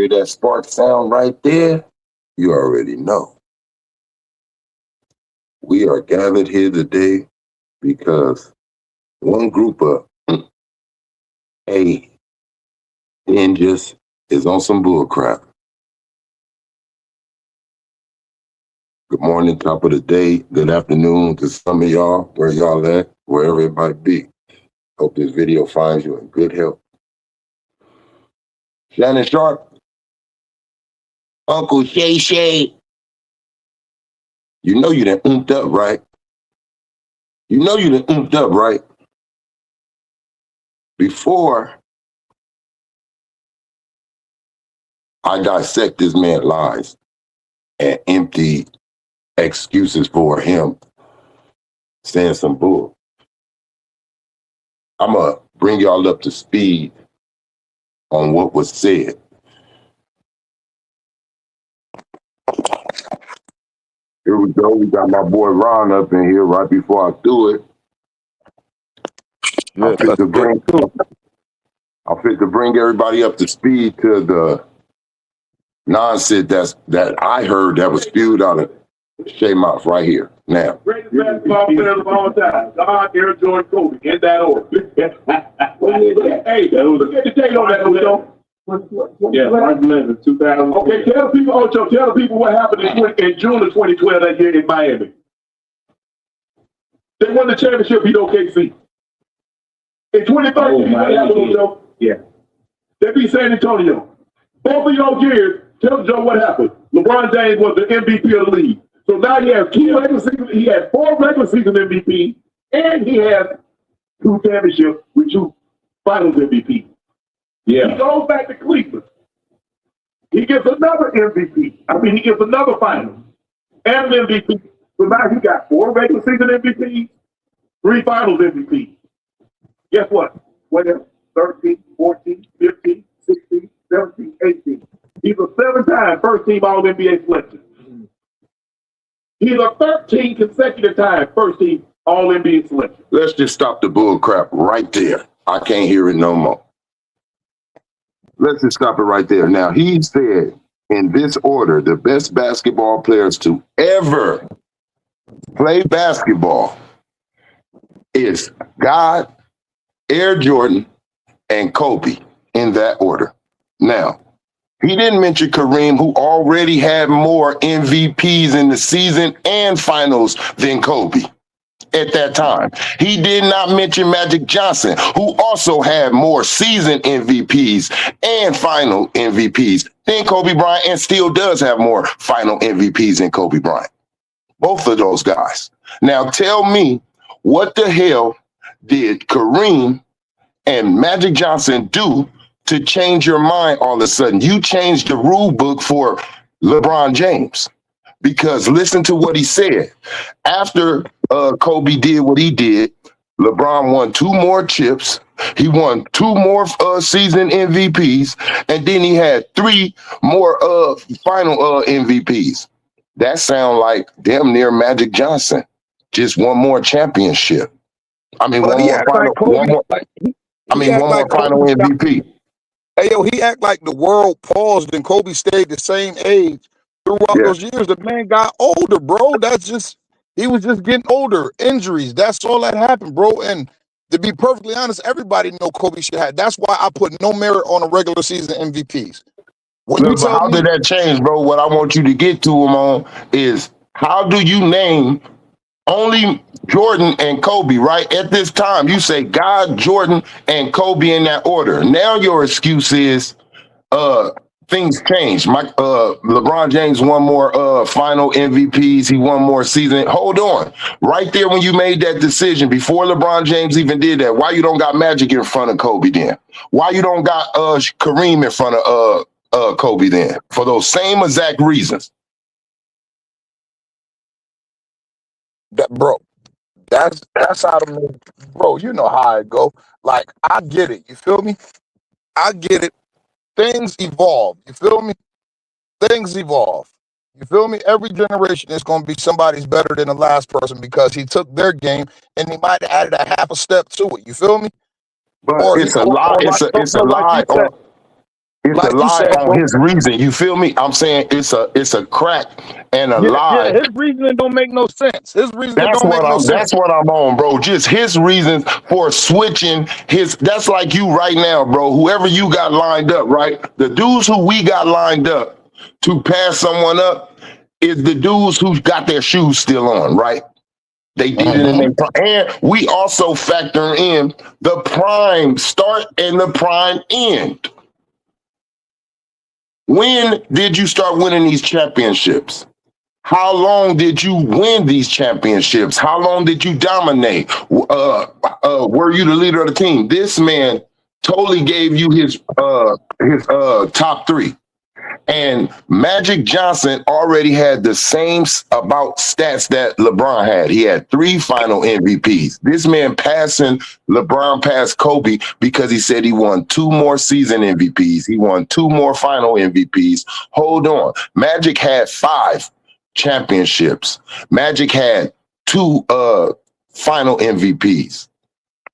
hear that spark sound right there, you already know. We are gathered here today because one group of ninjas is on some bull crap. Good morning, top of the day, good afternoon to some of y'all, where y'all at, wherever it might be. Hope this video finds you in good health. Shannon Sharpe, Uncle Shay Shay. You know you done oomped up, right? You know you done oomped up, right? Before I dissect this man's lies and empty excuses for him saying some bull, I'm going to bring y'all up to speed on what was said. Here we go. We got my boy Ron up in here right before I do it. I fit to bring everybody up to speed to the nonsense that I heard that was spewed out of Shay mouth right here. Now. Greatest basketball players of all time. God, Air Jordan, Kobe, in that order. Hey, get the date on that, Ocho. Yeah, March 11, 2000. Okay, tell the people, Ocho, tell the people what happened in June of 2012 that year in Miami. They won the championship, beat OKC. In 2013, what happened, Ocho? Yeah. They beat San Antonio. Both of those years, tell Joe what happened. LeBron James was the MVP of the league. So now he has he has 4 regular season MVP, and he has 2 championships with 2 finals MVP. Yeah. He goes back to Cleveland. He gets another MVP. He gets another final and an MVP. So now he got 4 regular season MVPs, 3 finals MVPs. Guess what? 13, 14, 15, 16, 17, 18. He's a 7-time first-team All-NBA selection. He's a 13 consecutive time first-team All-NBA selection. Let's just stop the bull crap right there. I can't hear it no more. Let's just stop it right there. Now, he said, in this order, the best basketball players to ever play basketball is God, Air Jordan, and Kobe, in that order. Now, he didn't mention Kareem, who already had more MVPs in the season and finals than Kobe at that time. He did not mention Magic Johnson, who also had more season MVPs and final MVPs than Kobe Bryant, and still does have more final MVPs than Kobe Bryant. Both of those guys. Now tell me, what the hell did Kareem and Magic Johnson do to change your mind all of a sudden? You changed the rule book for LeBron James, because listen to what he said. After Kobe did what he did, LeBron won 2 more chips. He won 2 more season MVPs, and then he had 3 more final MVPs. That sound like damn near Magic Johnson. Just 1 more championship. One more final MVP. Hey, yo, he act like the world paused and Kobe stayed the same age throughout those years. The man got older, bro. He was just getting older. Injuries, that's all that happened, bro. And to be perfectly honest, everybody know Kobe should have. That's why I put no merit on the regular season MVPs. How did that change, bro? What I want you to get to him on is, how do you name only Jordan and Kobe, right? At this time, you say God, Jordan, and Kobe in that order. Now your excuse is things changed. LeBron James won more final MVPs. He won more season. Hold on. Right there when you made that decision, before LeBron James even did that, why you don't got Magic in front of Kobe then? Why you don't got Kareem in front of Kobe then? For those same exact reasons. That's how to make, bro. You know how it go. Like, I get it. You feel me? I get it. Things evolve. You feel me? Things evolve. You feel me? Every generation is going to be somebody's better than the last person because he took their game and he might have added a half a step to it. You feel me? But it's a lie. It's a lie. It's Like a you lie said, on bro. his reason. You feel me? I'm saying it's a crack and a Yeah, lie. his reasoning don't make no sense. His reasoning don't make no sense. That's what I'm on, bro. Just his reasons for switching his. That's like you right now, bro. Whoever you got lined up, right? The dudes who we got lined up to pass someone up is the dudes who got their shoes still on, right? They did it in Mhm. their and we also factor in the prime start and the prime end. When did you start winning these championships? How long did you win these championships? How long did you dominate? Were you the leader of the team? This man totally gave you his top three. And Magic Johnson already had the same about stats that LeBron had. He had 3 final MVPs. This man passing LeBron past Kobe because he said he won 2 more season MVPs. He won 2 more final MVPs. Hold on. Magic had 5 championships. Magic had 2 final MVPs.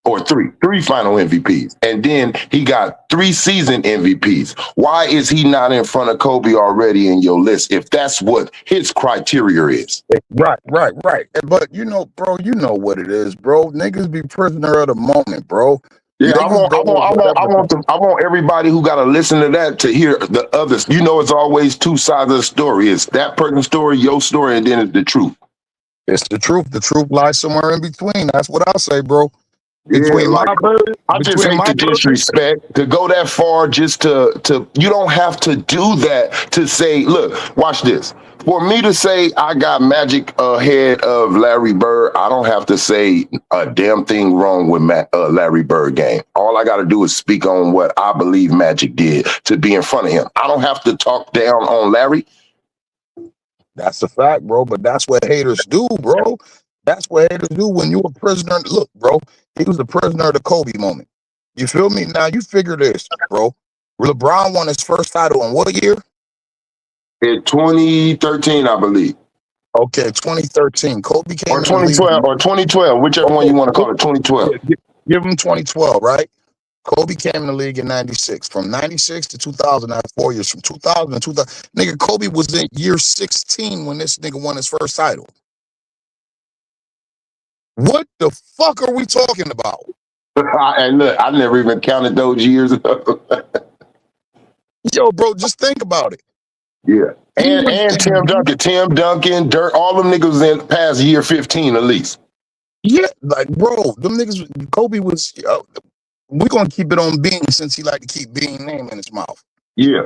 Or three final MVPs. And then he got 3 season MVPs. Why is he not in front of Kobe already in your list if that's what his criteria is? Right. But you know, bro, you know what it is, bro. Niggas be prisoner of the moment, bro. Yeah, I Niggas go with whatever. I want everybody who got to listen to that to hear the others. You know, it's always 2 sides of the story. It's that person's story, your story, and then it's the truth. It's the truth. The truth lies somewhere in between. That's what I'll say, bro. Yeah, Between like my version, I just hate the disrespect to go that far. Just to you don't have to do that to say. Look, watch this. For me to say I got Magic ahead of Larry Bird, I don't have to say a damn thing wrong with Larry Bird game. All I got to do is speak on what I believe Magic did to be in front of him. I don't have to talk down on Larry. That's a fact, bro. But that's what haters do, bro. That's what haters do when you a prisoner. Look, bro, he was a prisoner of the Kobe moment. You feel me? Now you figure this, bro. LeBron won his first title in what year? In 2013, I believe. Okay, 2013. Kobe came Or in the league. 2012, or 2012, whichever one you want to call it, 2012. Give him 2012, right? Kobe came in the league in 96. From 96 to 2000, that's 4 years. From 2000 to 2000. Nigga, Kobe was in year 16 when this nigga won his first title. What the fuck are we talking about? And look, I never even counted those years. Yo, bro, just think about it. Yeah. And Tim Duncan, Dirk, all them niggas in past year 15 at least. Yeah, like, bro, them niggas, Kobe was, we're going to keep it on Bean since he like to keep Bean name in his mouth. Yeah.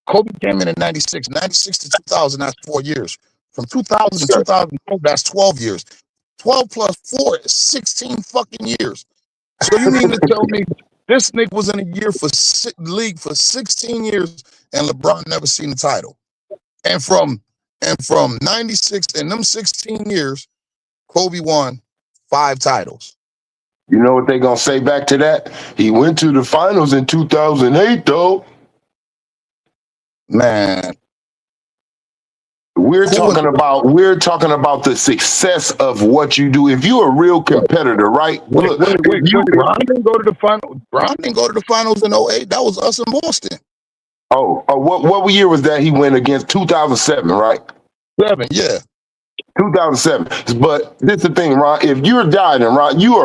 Kobe came in 96. 96 to 2000, that's 4 years. From 2000 to 2012, that's 12 years. 12 plus 4 is 16 fucking years. So you mean to tell me this nigga was in a year for league for 16 years and LeBron never seen the title? And from 96 and them 16 years, Kobe won 5 titles. You know what they gonna say back to that? He went to the finals in 2008, though. Man, we're talking about the success of what you do. If you're a real competitor, right? Wait, Bron didn't go to the final. Bron didn't go to the finals in 08. That was us in Boston. What year was that? He went against 2007, right? 7, yeah. 2007. But this is the thing, Ron. If you're dieting, Ron, you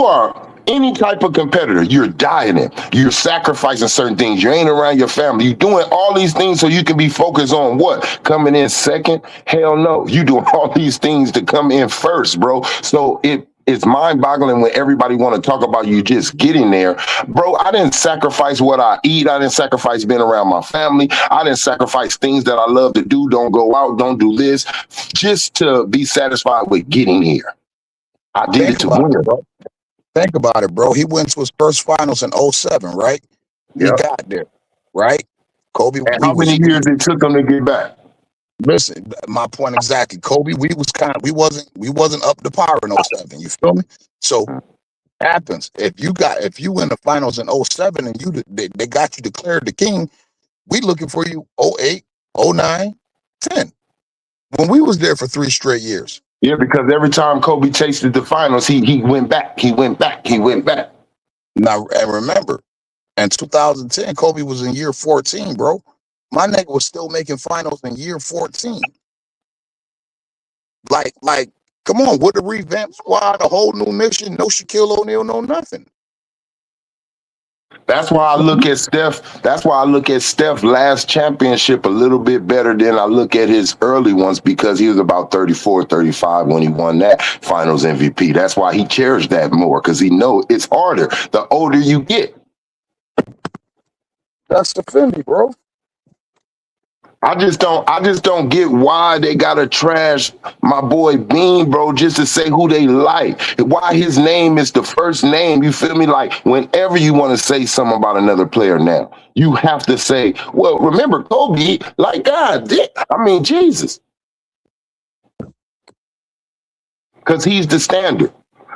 are any type of competitor. You're dieting. You're sacrificing certain things. You ain't around your family. You're doing all these things so you can be focused on what? Coming in second? Hell no. You doing all these things to come in first, bro. So it's mind-boggling when everybody want to talk about you just getting there. Bro, I didn't sacrifice what I eat. I didn't sacrifice being around my family. I didn't sacrifice things that I love to do. Don't go out, don't do this, just to be satisfied with getting here. I did it to win. Bro. Think about it, bro. He went to his first finals in 07, right? He got there, right? Kobe. And how many years it took him to get back? Listen, my point exactly. Kobe, we wasn't up to par in 07. You feel me? So happens. If you win the finals in 07 and they got you declared the king, we looking for you 08, 09, 10. When we was there for 3 straight years. Yeah, because every time Kobe tasted the finals, he went back. He went back. Now, and remember, In 2010, Kobe was in year 14, bro. My nigga was still making finals in year 14. Like, come on, with the revamped squad, a whole new mission, no Shaquille O'Neal, no nothing. That's why I look at Steph. That's why I look at Steph last championship a little bit better than I look at his early ones because he was about 34, 35 when he won that finals MVP. That's why he cherished that more because he know it's harder the older you get. That's the Fendi, bro. I just don't get why they gotta trash my boy Bean, bro, just to say who they like. Why his name is the first name. You feel me? Like whenever you want to say something about another player now, you have to say, well, remember Kobe, like God, I mean Jesus. Because he's the standard.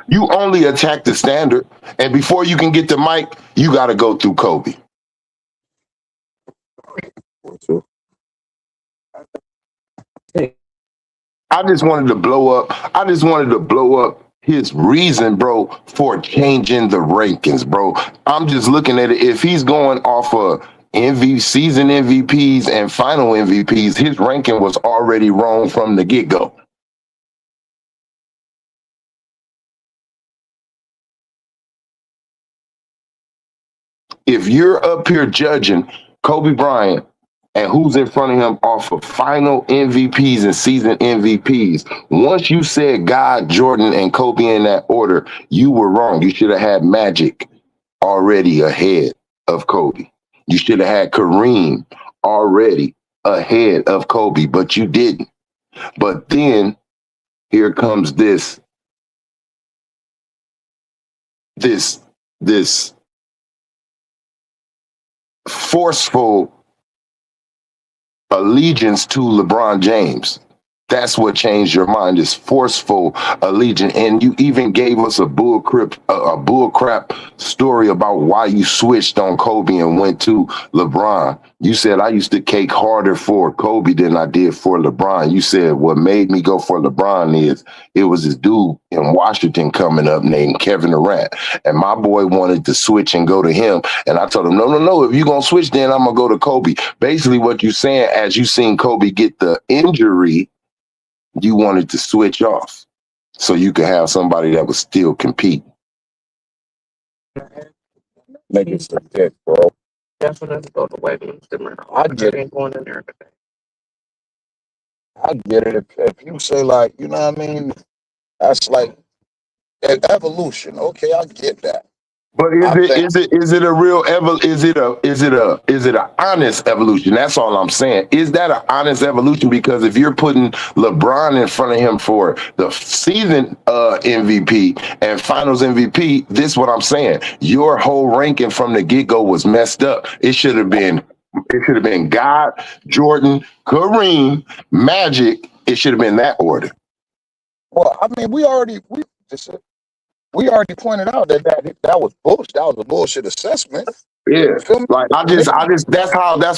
You only attack the standard, and before you can get to Mike, you gotta go through Kobe. I just wanted to blow up. I just wanted to blow up his reason, bro, for changing the rankings, bro. I'm just looking at it. If he's going off of season MVPs and final MVPs, his ranking was already wrong from the get-go. If you're up here judging Kobe Bryant and who's in front of him off of final MVPs and season MVPs, once you said God, Jordan, and Kobe in that order, you were wrong. You should have had Magic already ahead of Kobe. You should have had Kareem already ahead of Kobe, but you didn't. But then here comes this forceful allegiance to LeBron James. That's what changed your mind, is forceful allegiance. And you even gave us a bullcrap story about why you switched on Kobe and went to LeBron. You said, I used to cake harder for Kobe than I did for LeBron. You said what made me go for LeBron is it was this dude in Washington coming up named Kevin Durant. And my boy wanted to switch and go to him. And I told him, no. If you're going to switch, then I'm going to go to Kobe. Basically what you're saying, as you seen Kobe get the injury, you wanted to switch off so you could have somebody that would still compete. Make it so thick, bro. Definitely go the way of the I get it. ain't going in there today. I get it. If you say, like, you know what I mean? That's like an evolution. Okay, I get that. But is it a real is it an honest evolution? That's all I'm saying. Is that an honest evolution? Because if you're putting LeBron in front of him for the season MVP and Finals MVP, this is what I'm saying. Your whole ranking from the get-go was messed up. It should have been God, Jordan, Kareem, Magic. It should have been that order. Well, I mean, we already pointed out that was bullshit. That was a bullshit assessment. Yeah, like that's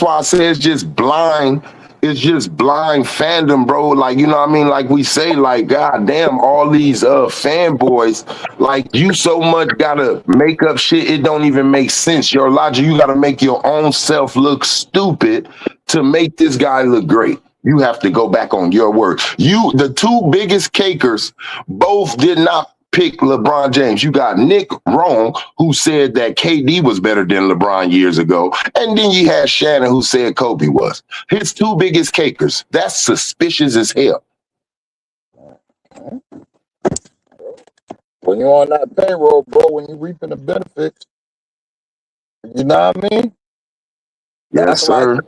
why I say it's just blind. It's just blind fandom, bro. Like, you know what I mean? Like we say, like, God damn, all these fanboys, like, you so much gotta make up shit, it don't even make sense. Your logic, you gotta make your own self look stupid to make this guy look great. You have to go back on your word. The two biggest cakers both did not pick LeBron James. You got Nick wrong, who said that KD was better than LeBron years ago. And then you had Shannon, who said Kobe was. His two biggest cakers. That's suspicious as hell. When you're on that payroll, bro, when you're reaping the benefits, you know what I mean? Yes, sir.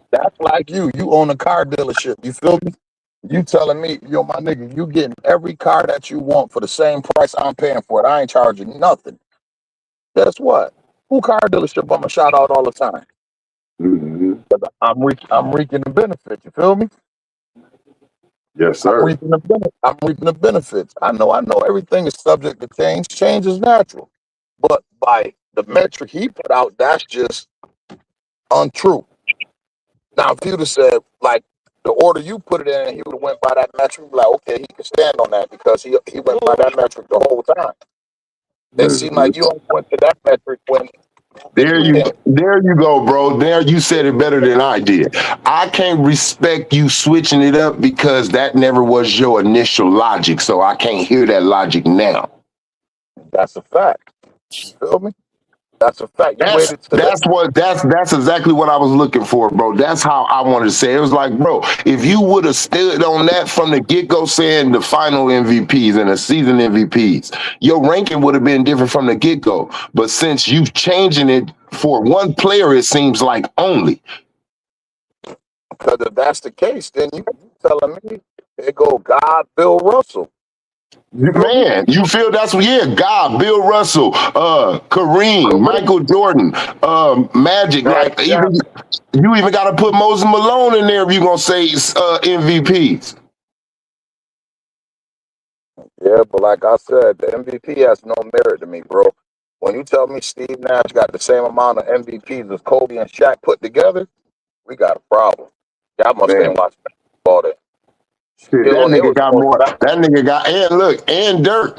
That's like you own a car dealership. You feel me? You telling me, yo, my nigga, you getting every car that you want for the same price I'm paying for it. I ain't charging nothing. Guess what? Who car dealership I'm gonna shout out all the time? Mm-hmm. I'm reaping the benefits. You feel me? Yes, sir. I'm reaping the benefits. I know everything is subject to change. Change is natural. But by the metric he put out, that's just untrue. Now, if you'd have said, like, the order you put it in, and he would have went by that metric, like, okay, he can stand on that because he went by that metric the whole time. It seemed like you only went to that metric when There you go, bro. There you said it better than I did. I can't respect you switching it up because that never was your initial logic. So I can't hear that logic now. That's a fact. You feel me? That's a fact. You That's waited to the that's exactly what I was looking for, bro. That's how I wanted to say it. It was like, bro, if you would have stood on that from the get go, saying the final MVPs and the season MVPs, your ranking would have been different from the get go. But since you changing it for one player, it seems like only. because if that's the case, then you telling me it go God, Bill Russell. You feel me? Man, you feel that's what? Yeah, God, Bill Russell, Kareem, Michael Jordan, Magic. Like even you even got to put Moses Malone in there if you gonna say MVPs. Yeah, but like I said, the MVP has no merit to me, bro. When you tell me Steve Nash got the same amount of MVPs as Kobe and Shaq put together, we got a problem. Y'all must Man, ain't watch basketball then. shit, It that was, it nigga was got more more. back. That nigga got and look and Dirk.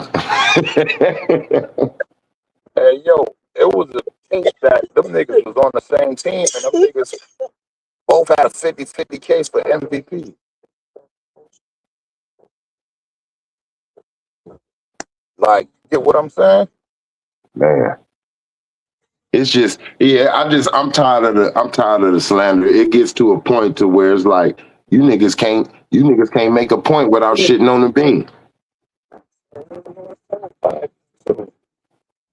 Hey, yo, it was a case that them niggas was on the same team and them niggas both had a 50-50 case for MVP. Like, get what I'm saying? Man, it's just I'm tired of the slander. It gets to a point to where it's like you niggas can't make a point without shitting on the bean.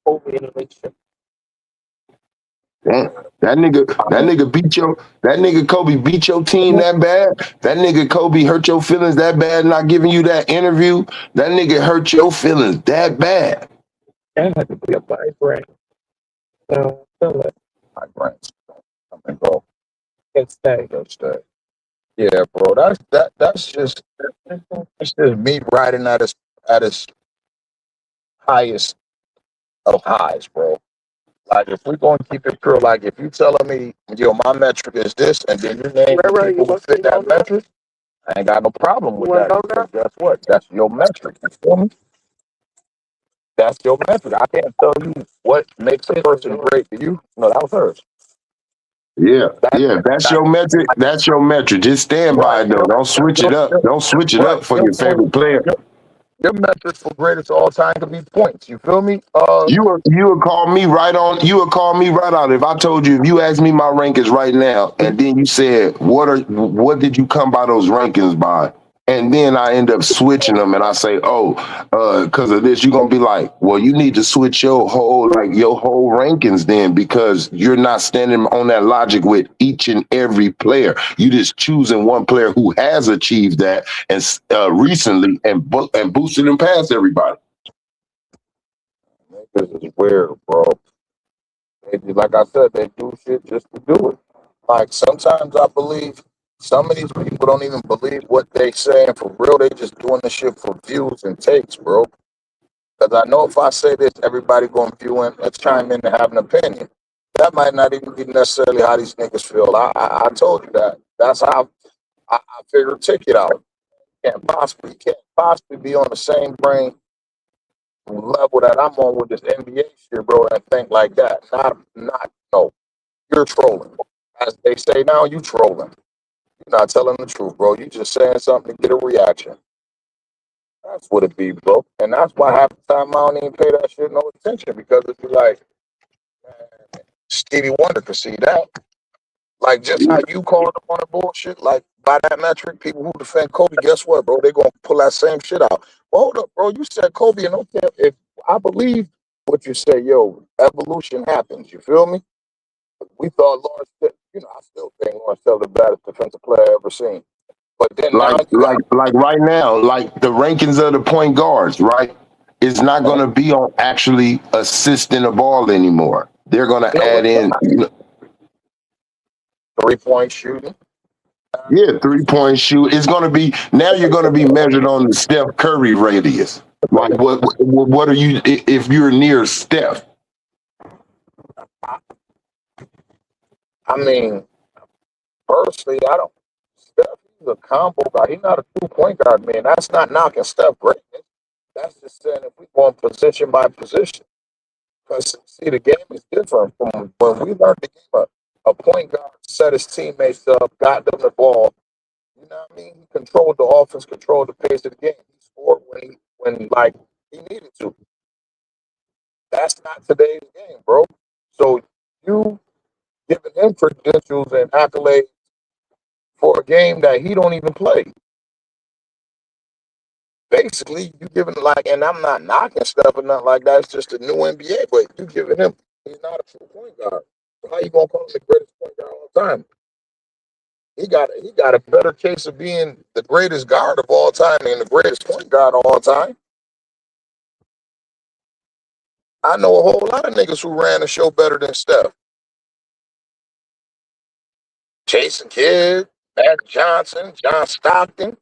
Kobe in a relationship. Damn, that nigga Kobe beat your team that bad. That nigga Kobe hurt your feelings that bad, not giving you that interview. That nigga hurt your feelings that bad. That had to be a vibrant. So, feel it. My brains come and go. Can stay. Yeah, bro. That's just me riding at his highest of highs, bro. Like if we're gonna keep it pure, like if you telling me, yo, my metric is this, and then you name the Right, you people who must fit be that on that. metric, I ain't got no problem You with want that. to go Because there? guess what? That's your metric. You feel me? That's your metric. I can't tell you what makes a person great to you. No, that was hers. Yeah, That, yeah. That's that your metric. That's your metric. Just stand by right. it though. Don't switch it up. Don't switch it Right. up for your favorite player. Your metric for greatest of all time could be points. You feel me? You would call me right on. You would call me right out if I told you if you asked me my rankings right now, and then you said what did you come by those rankings by, and then I end up switching them, and I say because of this, you're gonna be like, well, you need to switch your whole rankings then because you're not standing on that logic with each and every player. You just choosing one player who has achieved that and recently and boosted them past everybody. Niggas is weird, bro. Like I said, they do shit just to do it. Like sometimes I believe some of these people don't even believe what they saying for real. They just doing the shit for views and takes, bro. Because I know if I say this, everybody gonna view and chime in and have an opinion. That might not even be necessarily how these niggas feel. I told you that. That's how I figure ticket out. Can't possibly be on the same brain level that I'm on with this NBA shit, bro, and think like that. No. You're trolling. As they say now, you trolling. You're not telling the truth, bro. You just saying something to get a reaction. That's what it be, bro. And that's why half the time I don't even pay that shit no attention because it'd be like, man, Stevie Wonder could see that. Like just how you called up on the bullshit, like by that metric, people who defend Kobe, guess what, bro? They gonna pull that same shit out. Well, hold up, bro. You said Kobe, and okay, if I believe what you say, yo, evolution happens. You feel me? We thought Lawrence, I still think Lawrence Taylor the baddest defensive player I ever seen. But then now like you got like right now, like the rankings of the point guards, right? It's not going to be on actually assisting the ball anymore. They're going to no, add it's in, not 3-point shooting. 3-point shoot. It's going to be now. You're going to be measured on the Steph Curry radius. Like what are you if you're near Steph? I mean, personally, I don't. Steph, he's a combo guy. He's not a 2-point guard, man. That's not knocking Steph greatness. That's just saying if we go position by position. Because see, the game is different from when we learned the game. A point guard set his teammates up, got them the ball. You know what I mean? He controlled the offense, controlled the pace of the game. He scored when like he needed to. That's not today's game, bro. So you giving him credentials and accolades for a game that he don't even play. Basically, you giving like, and I'm not knocking stuff or nothing like that. It's just a new NBA, but you giving him, he's not a true point guard. So how you gonna call him the greatest point guard of all time? He got a better case of being the greatest guard of all time than the greatest point guard of all time. I know a whole lot of niggas who ran the show better than Steph. Jason Kidd, Matt Johnson, John Stockton,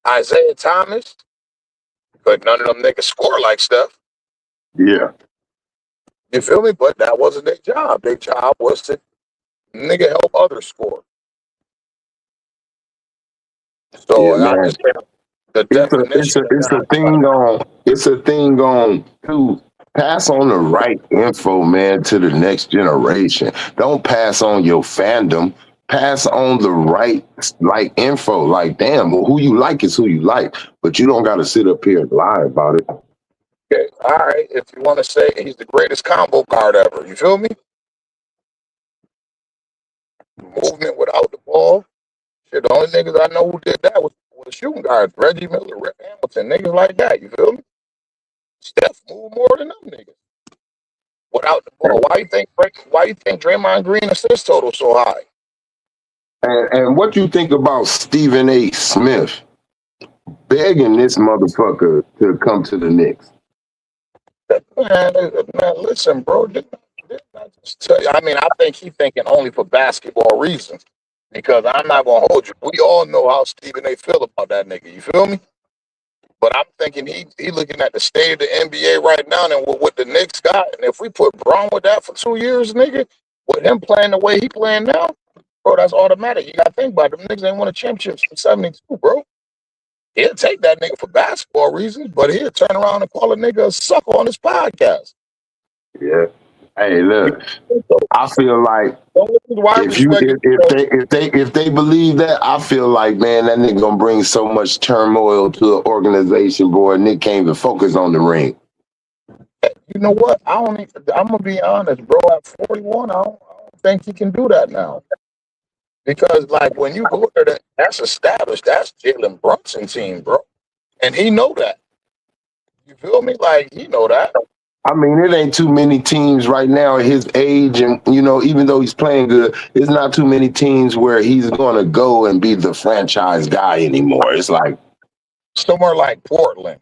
Isaiah Thomas, but none of them niggas score like Steph. Yeah. You feel me? But that wasn't their job. Their job was to nigga help others score. So Yeah, I man. just the definition. It's a thing on to pass on the right info, man, to the next generation. Don't pass on your fandom. Pass on the right like info. Like, damn, well, who you like is who you like, but you don't got to sit up here and lie about it. Okay, all right. If you want to say he's the greatest combo guard ever, you feel me? Movement without the ball. Shit, the only niggas I know who did that was shooting guards. Reggie Miller, Rip Hamilton, niggas like that. You feel me? Steph moved more than them niggas without the ball. Why you think Draymond Green assist total so high? And what you think about Stephen A. Smith begging this motherfucker to come to the Knicks? Man, listen, bro. Didn't I just tell you? I mean, I think he's thinking only for basketball reasons. Because I'm not gonna hold you. We all know how Stephen A. feel about that nigga. You feel me? But I'm thinking he looking at the state of the NBA right now and what the Knicks got. And if we put Braun with that for 2 years, nigga, with him playing the way he playing now, bro, that's automatic. You gotta think about it. Them niggas ain't won a championship since '72, bro. He'll take that nigga for basketball reasons, but he'll turn around and call a nigga a sucker on his podcast. Yeah. Hey, look, I feel like Why if they believe that, I feel like, man, that nigga gonna bring so much turmoil to the organization, boy. Nick can't even focus on the ring. You know what? I'm gonna be honest, bro. At 41, I don't think he can do that now. Because like when you go there, that's established. That's Jalen Brunson team, bro, and he know that. You feel me? Like he know that. I mean, it ain't too many teams right now at his age, and even though he's playing good, it's not too many teams where he's gonna go and be the franchise guy anymore. It's like somewhere like Portland.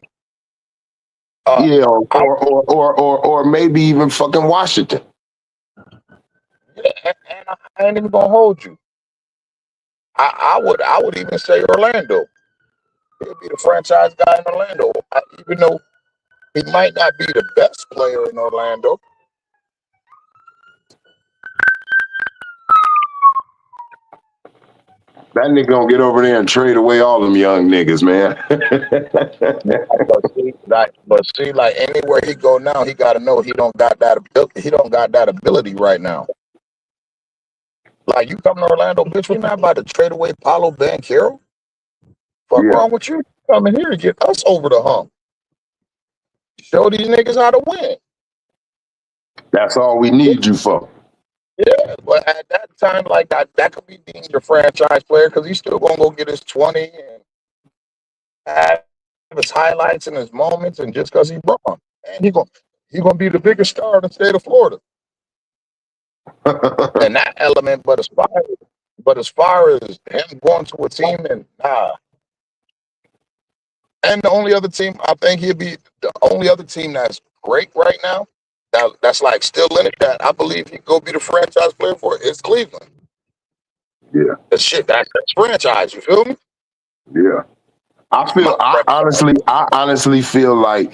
Yeah, or maybe even fucking Washington. Yeah, and I ain't even gonna hold you. I would even say Orlando. He'll be the franchise guy in Orlando. Even though he might not be the best player in Orlando. That nigga gonna get over there and trade away all them young niggas, man. But see, like anywhere he go now, he gotta know he don't got that ability. He don't got that ability right now. Like you come to Orlando, bitch, we're not about to trade away Paolo Banchero. Fuck wrong with you? Coming here to get us over the hump. Show these niggas how to win. That's all we need you for. Yeah, but at that time, like that could be deemed a franchise player because he's still gonna go get his 20 and have his highlights and his moments, and just because he's Braun, and he gonna be the biggest star in the state of Florida. And that element, but as far as him going to a team and and the only other team I think he'll be the only other team that's great right now. That's like still in it. That I believe he go be the franchise player for it, is Cleveland. Yeah, that's franchise. You feel me? Yeah, I honestly feel like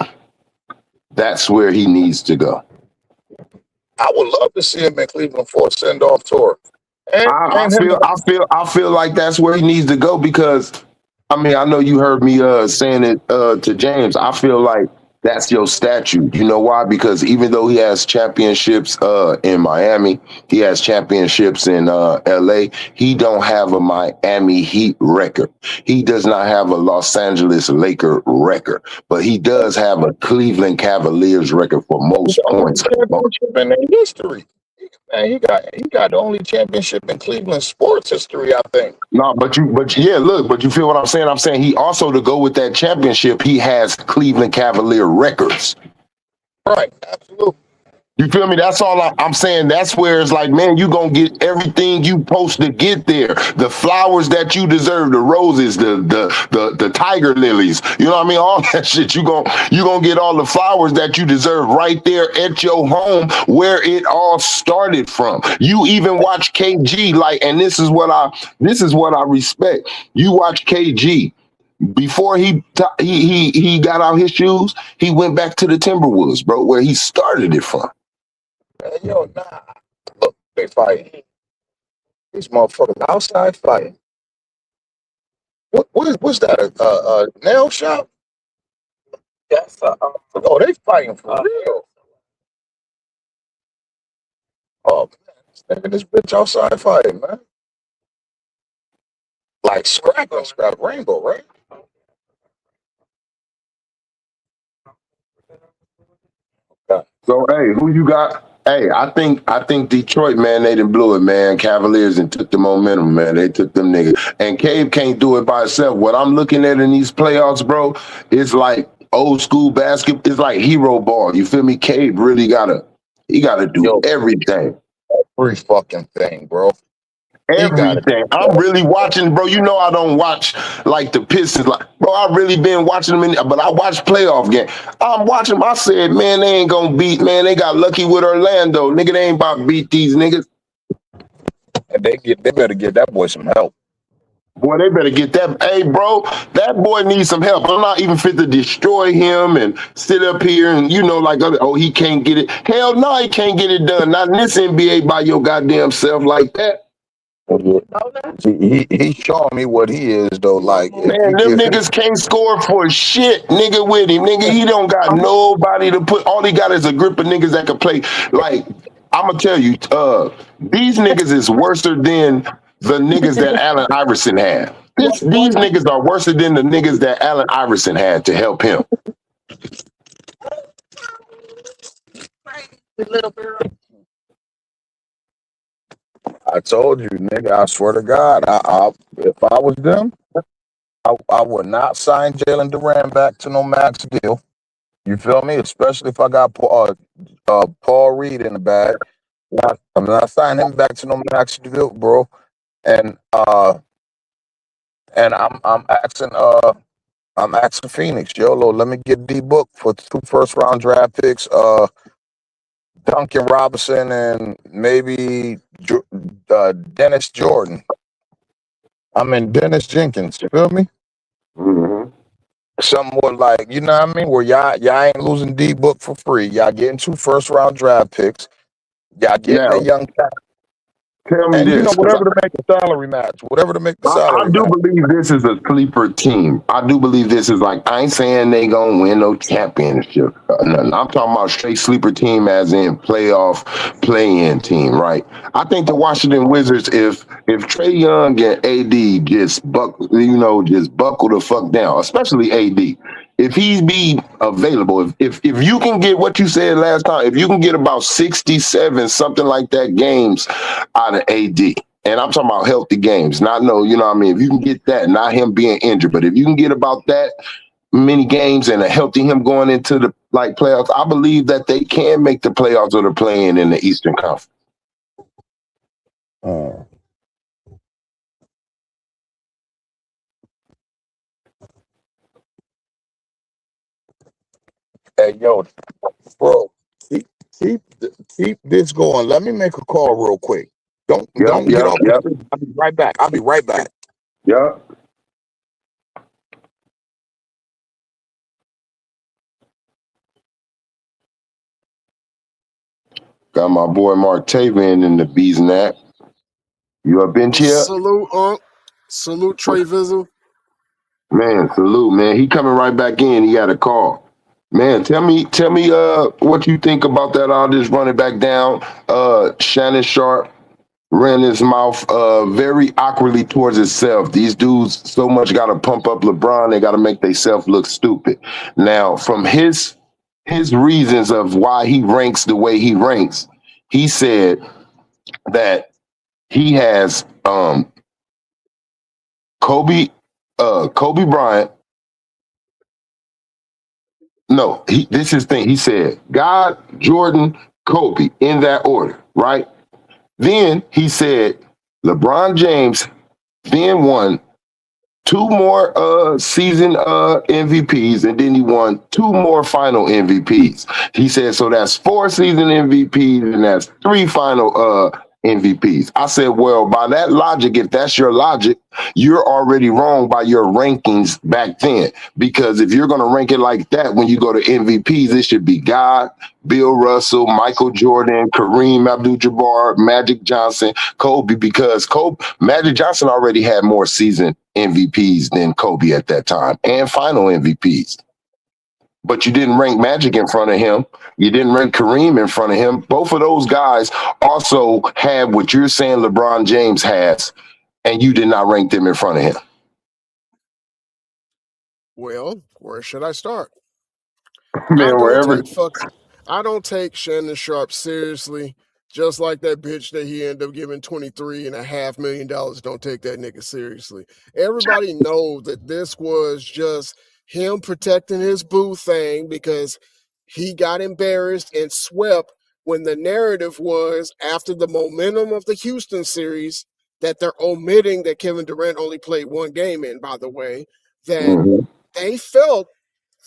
that's where he needs to go. I would love to see him in Cleveland for a send-off tour. I feel like that's where he needs to go because I mean I know you heard me saying it to James. I feel like That's your statute. You know why? Because even though he has championships in Miami, he has championships in LA, he don't have a Miami Heat record. He does not have a Los Angeles Laker record, but he does have a Cleveland Cavaliers record for He most got the only points. championship in their history. Man, he got the only championship in Cleveland sports history, I think. No, but yeah, look, but you feel what I'm saying? I'm saying he also, to go with that championship, he has Cleveland Cavalier records. Right, absolutely. You feel me? That's all I'm saying. That's where it's like, man, you gonna get everything you supposed to get there. The flowers that you deserve, the roses, the tiger lilies. You know what I mean? All that shit. You gonna get all the flowers that you deserve right there at your home where it all started from. You even watch KG, like, and this is what I respect. You watch KG. Before he got out his shoes, he went back to the Timberwolves, bro, where he started it from. Yo, nah. Look, they fighting. These motherfuckers outside fighting. What's that? A nail shop? Yes. Oh, they fighting for real. Oh man, this bitch outside fighting, man. Like scrap rainbow, right? Yeah. So hey, who you got? Hey, I think Detroit, man, they done blew it, man. Cavaliers and took the momentum, man. They took them niggas. And Cave can't do it by himself. What I'm looking at in these playoffs, bro, it's like old school basketball. It's like hero ball. You feel me? Cave really gotta do Yo, everything. every fucking thing, bro. He got it. Everything. I'm really watching, bro. You know I don't watch like the Pistons. Like, bro, I really been watching them, but I watch playoff game. I'm watching them. I said, man, they ain't gonna beat. Man, they got lucky with Orlando. Nigga, they ain't about to beat these niggas. And they better give that boy some help. Boy, they better get that. Hey, bro, that boy needs some help. I'm not even fit to destroy him and sit up here and, like, oh, he can't get it. Hell no, he can't get it done. Not in this NBA by your goddamn self like that. He showing me what he is though. Like if Man, you them give him, niggas can't score for shit, nigga, with him. Nigga, he don't got nobody to put. All he got is a grip of niggas that can play. Like, I'ma tell you, these niggas is worse than the niggas that Allen Iverson had. These niggas are worse than the niggas that Allen Iverson had to help him. Little girl. I told you, nigga. I swear to God, if I was them, I would not sign Jalen Duran back to no max deal. You feel me? Especially if I got Paul Reed in the bag. I'm not signing him back to no max deal, bro. And I'm asking Phoenix, YOLO, let me get D Book for 2 first round draft picks, Duncan Robinson and maybe Dennis Jordan. Dennis Jenkins, you feel me? Mm-hmm. Something more like, you know what I mean? Where y'all ain't losing D Book for free. Y'all getting 2 first round draft picks. Y'all getting Now, a young cat. tell me And this, because whatever to make the salary match. Whatever to make the I salary do match. believe this is a sleeper team. I do believe this is like, I ain't saying they gonna win no championship. Nothing. I'm talking about straight sleeper team as in playoff play-in team, right? I think the Washington Wizards, if Trae Young and AD just buckle the fuck down, especially AD. If he be available, if you can get what you said last time, if you can get about 67, something like that, games out of AD. And I'm talking about healthy games, not no, you know what I mean? If you can get that, not him being injured, but if you can get about that many games and a healthy him going into the playoffs, I believe that they can make the playoffs or the play-in in the Eastern Conference. Hey, yo, bro, keep, keep, keep this going. Let me make a call real quick. Don't get off the street. I'll be right back. Yep. Got my boy Mark Tavian in the bees and that. You up in here? Salute, Unc. Salute, Trey Vizzle. Man, salute, man. He coming right back in. He had a call. Man, tell me, what you think about that? I'll just run it back down. Shannon Sharpe ran his mouth very awkwardly towards himself. These dudes so much got to pump up LeBron, they got to make themselves look stupid. Now, from his reasons of why he ranks the way he ranks, he said that he has Kobe, Kobe Bryant. No, this is his thing. He said God, Jordan, Kobe in that order, right? Then he said LeBron James then won two more season MVPs, and then he won two more final MVPs. He said, so that's four season MVPs and that's three final MVPs. I said, well, by that logic, if that's your logic, you're already wrong by your rankings back then. Because if you're going to rank it like that, when you go to MVPs, it should be God, Bill Russell, Michael Jordan, Kareem Abdul-Jabbar, Magic Johnson, Kobe, because Magic Johnson already had more season MVPs than Kobe at that time and final MVPs. But you didn't rank Magic in front of him. You didn't rank Kareem in front of him. Both of those guys also had what you're saying LeBron James has, and you did not rank them in front of him. Well, where should I start? I Man, don't wherever. take I don't take Shannon Sharpe seriously. Just like that bitch that he ended up giving $23.5 million. Don't take that nigga seriously. Everybody knows that this was just him protecting his boo thing because he got embarrassed and swept when the narrative was after the momentum of the Houston series that they're omitting that Kevin Durant only played one game in, by the way, that Mhm. they felt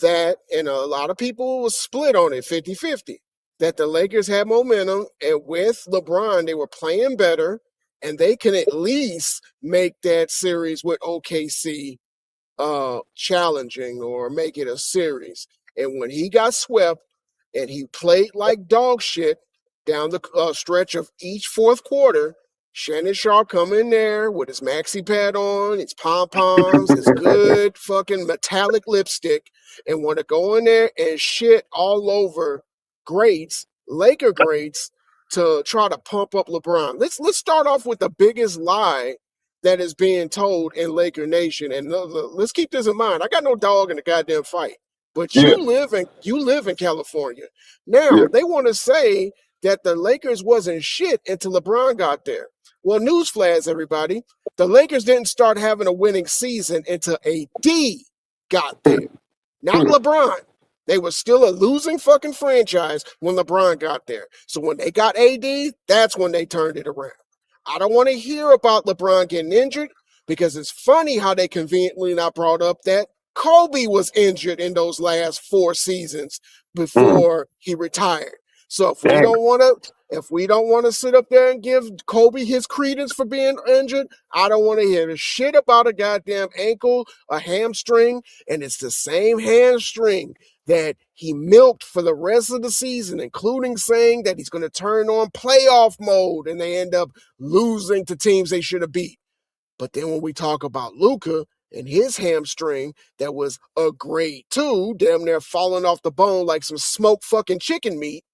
that, and a lot of people was split on it 50-50, that the Lakers had momentum, and with LeBron, they were playing better, and they can at least make that series with OKC challenging or make it a series. And when he got swept and he played like dog shit down the stretch of each fourth quarter, Shannon Sharpe come in there with his maxi pad on, his pom poms, his good fucking metallic lipstick, and want to go in there and shit all over greats, Laker greats, to try to pump up LeBron. Let's start off with the biggest lie that is being told in Laker Nation. And let's keep this in mind. I got no dog in the goddamn fight, but Yeah, you live in California. Now yeah. they want to say that the Lakers wasn't shit until LeBron got there. Well, newsflash, everybody. The Lakers didn't start having a winning season until AD got there, not LeBron. They were still a losing fucking franchise when LeBron got there. So when they got AD, that's when they turned it around. I don't want to hear about LeBron getting injured because it's funny how they conveniently not brought up that Kobe was injured in those last 4 seasons Mm. before he retired. So Damn. if we don't want to sit up there and give Kobe his credence for being injured, I don't want to hear shit about a goddamn ankle, a hamstring, and it's the same hamstring that he milked for the rest of the season, including saying that he's going to turn on playoff mode, and they end up losing to teams they should have beat. But then when we talk about Luka and his hamstring, that was a grade 2, damn near falling off the bone like some smoked fucking chicken meat.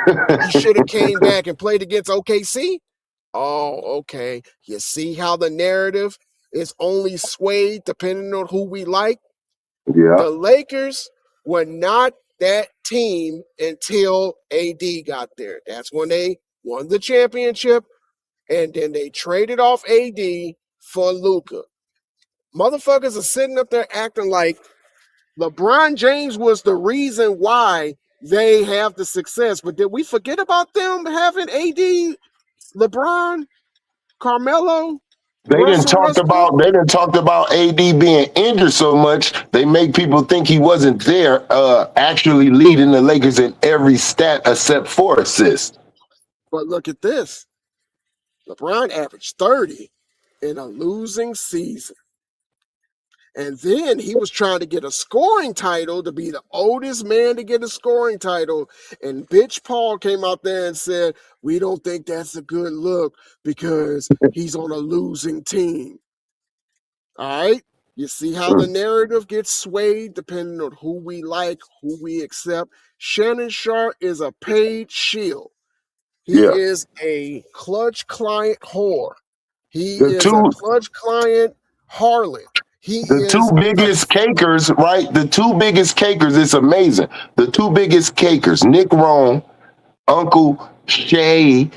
He should have came back and played against OKC. Oh, okay. You see how the narrative is only swayed depending on who we like? Yeah. The Lakers were not that team until AD got there. That's when they won the championship, and then they traded off AD for Luka. Motherfuckers are sitting up there acting like LeBron James was the reason why they have the success. But did we forget about them having AD, LeBron, Carmelo, Russell Westbrook? They didn't talk about AD being injured so much. They make people think he wasn't there, actually leading the Lakers in every stat except for assists. But look at this. LeBron averaged 30 in a losing season. And then he was trying to get a scoring title to be the oldest man to get a scoring title. And bitch Paul came out there and said, we don't think that's a good look because he's on a losing team. All right. You see how the narrative gets swayed depending on who we like, who we accept. Shannon Sharpe is a paid shield. He Yeah. is a clutch client whore. He The is a two clutch client harlot. He the two is a biggest cakers, right? The two biggest cakers, it's amazing. The two biggest cakers, Nick Rome, Uncle Shay,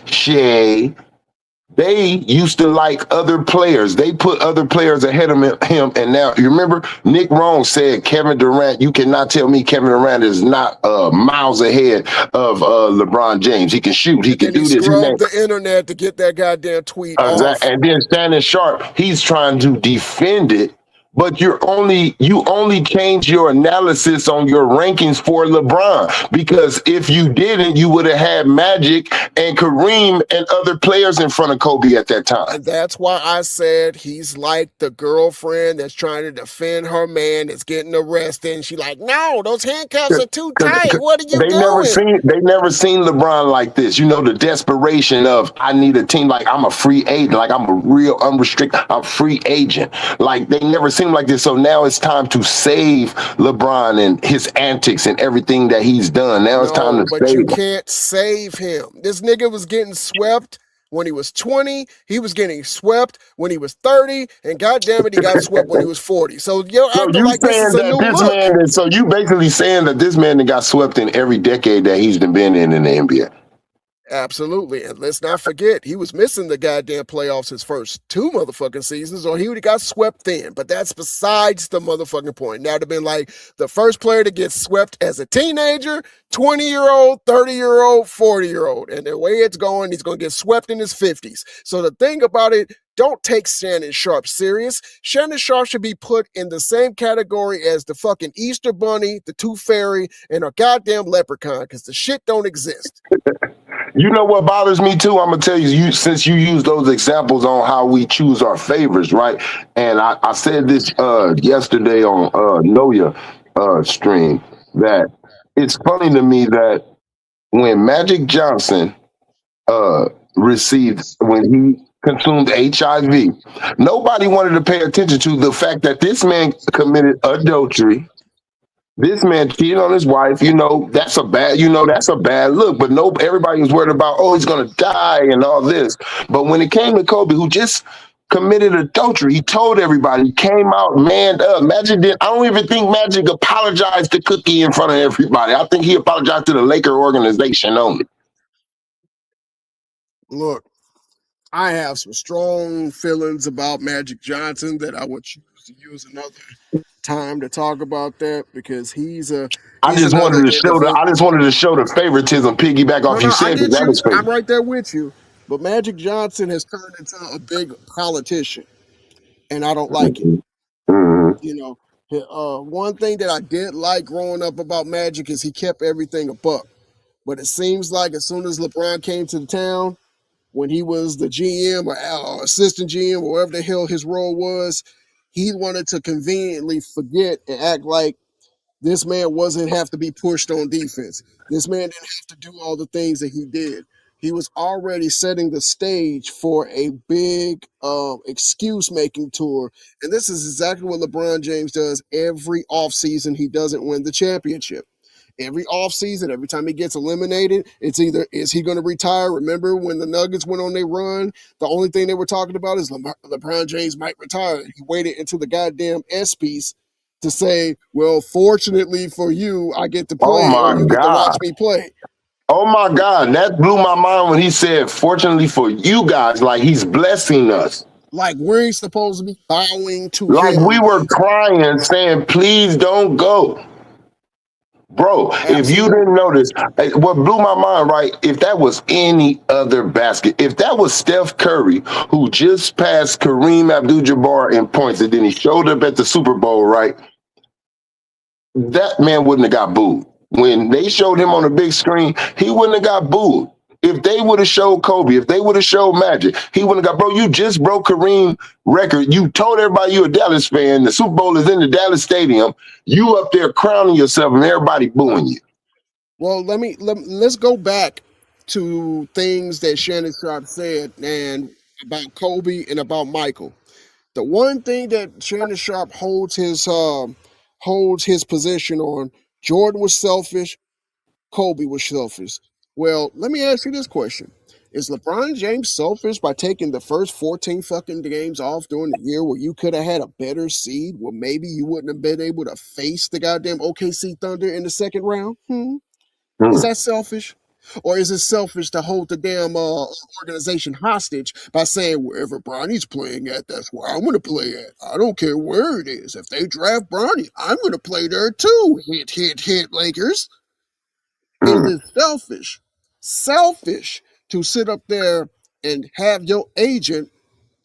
they used to like other players. They put other players ahead of him. And now, you remember, Nick Rome said, Kevin Durant, you cannot tell me Kevin Durant is not miles ahead of LeBron James. He can shoot. He and can then he do this. scrubbed the internet to get that goddamn tweet off. And then Shannon Sharpe, he's trying to defend it, but you only change your analysis on your rankings for LeBron, because if you didn't, you would have had Magic and Kareem and other players in front of Kobe at that time. And that's why I said he's like the girlfriend that's trying to defend her man that's getting arrested. And she's like, no, those handcuffs are too tight. What are you doing? They never seen LeBron like this. You know, the desperation of, I need a team, like I'm a free agent, like I'm a real unrestricted, I'm free agent. Like they never seen him like this. So now it's time to save LeBron and his antics and everything that he's done. Now it's time to But save you him. can't save him. This nigga was getting swept when he was 20. He was getting swept when he was 30. And goddamn it, he got swept when he was 40. So you're So acting you like this is saying a that new this look. man, so you basically saying that this man that got swept in every decade that he's been in the NBA. Absolutely. And let's not forget, he was missing the goddamn playoffs his first 2 motherfucking seasons, or he would have got swept then. But that's besides the motherfucking point. Now, it'd have been like the first player to get swept as a teenager, 20-year-old, 30-year-old, 40-year-old. And the way it's going, he's going to get swept in his 50s. So the thing about it, don't take Shannon Sharpe serious. Shannon Sharpe should be put in the same category as the fucking Easter Bunny, the Tooth Fairy, and a goddamn leprechaun, because the shit don't exist. You know what bothers me too? I'm gonna tell you, since you use those examples on how we choose our favorites, right? And I said this yesterday on Noya stream, that it's funny to me that when Magic Johnson when he consumed HIV, nobody wanted to pay attention to the fact that this man committed adultery. This man cheated on his wife. That's a bad look. But no, everybody was worried about, oh, he's gonna die and all this. But when it came to Kobe, who just committed adultery, he told everybody, he came out manned up. Magic did. I don't even think Magic apologized to Cookie in front of everybody. I think he apologized to the Laker organization only. Look, I have some strong feelings about Magic Johnson that I would choose to use another time to talk about that, because he's I just another wanted to show individual. the favoritism, piggyback off you I said, because get that you. was I'm favor. right there with you. But Magic Johnson has turned into a big politician, and I don't like it. Mhm. You know, one thing that I did like growing up about Magic is he kept everything a buck. But it seems like as soon as LeBron came to the town, when he was the GM or assistant GM or whatever the hell his role was, he wanted to conveniently forget and act like this man wasn't have to be pushed on defense. This man didn't have to do all the things that he did. He was already setting the stage for a big excuse making tour. And this is exactly what LeBron James does every offseason he doesn't win the championship. Every offseason, every time he gets eliminated, it's either is he going to retire? Remember when the Nuggets went on their run? The only thing they were talking about is LeBron James might retire. He waited until the goddamn ESPYs to say, well, fortunately for you, I get to Oh play, or my you get to God. watch me play. Oh my God. That blew my mind when he said, fortunately for you guys, like he's blessing us. Like we're supposed to be bowing to Like we him. were crying, saying, please don't go. Bro, if you Absolutely. didn't notice, what blew my mind, right? If that was any other basket, if that was Steph Curry, who just passed Kareem Abdul-Jabbar in points, and then he showed up at the Super Bowl, right? That man wouldn't have got booed. When they showed him on the big screen, he wouldn't have got booed. If they would have showed Kobe, if they would have showed Magic, he wouldn't have got, bro, you just broke Kareem record. You told everybody you're a Dallas fan. The Super Bowl is in the Dallas Stadium. You up there crowning yourself and everybody booing you. Well, let's go back to things that Shannon Sharpe said and about Kobe and about Michael. The one thing that Shannon Sharpe holds his position on, Jordan was selfish, Kobe was selfish. Well, let me ask you this question. Is LeBron James selfish by taking the first 14 fucking games off during the year where you could have had a better seed where maybe you wouldn't have been able to face the goddamn OKC Thunder in the second round? Is Hmm. that selfish? Or is it selfish to hold the damn organization hostage by saying wherever Bronny's playing at, that's where I'm going to play at. I don't care where it is. If they draft Bronny, I'm going to play there too. Hit, hit, hit, Lakers. Is Hmm. it selfish to sit up there and have your agent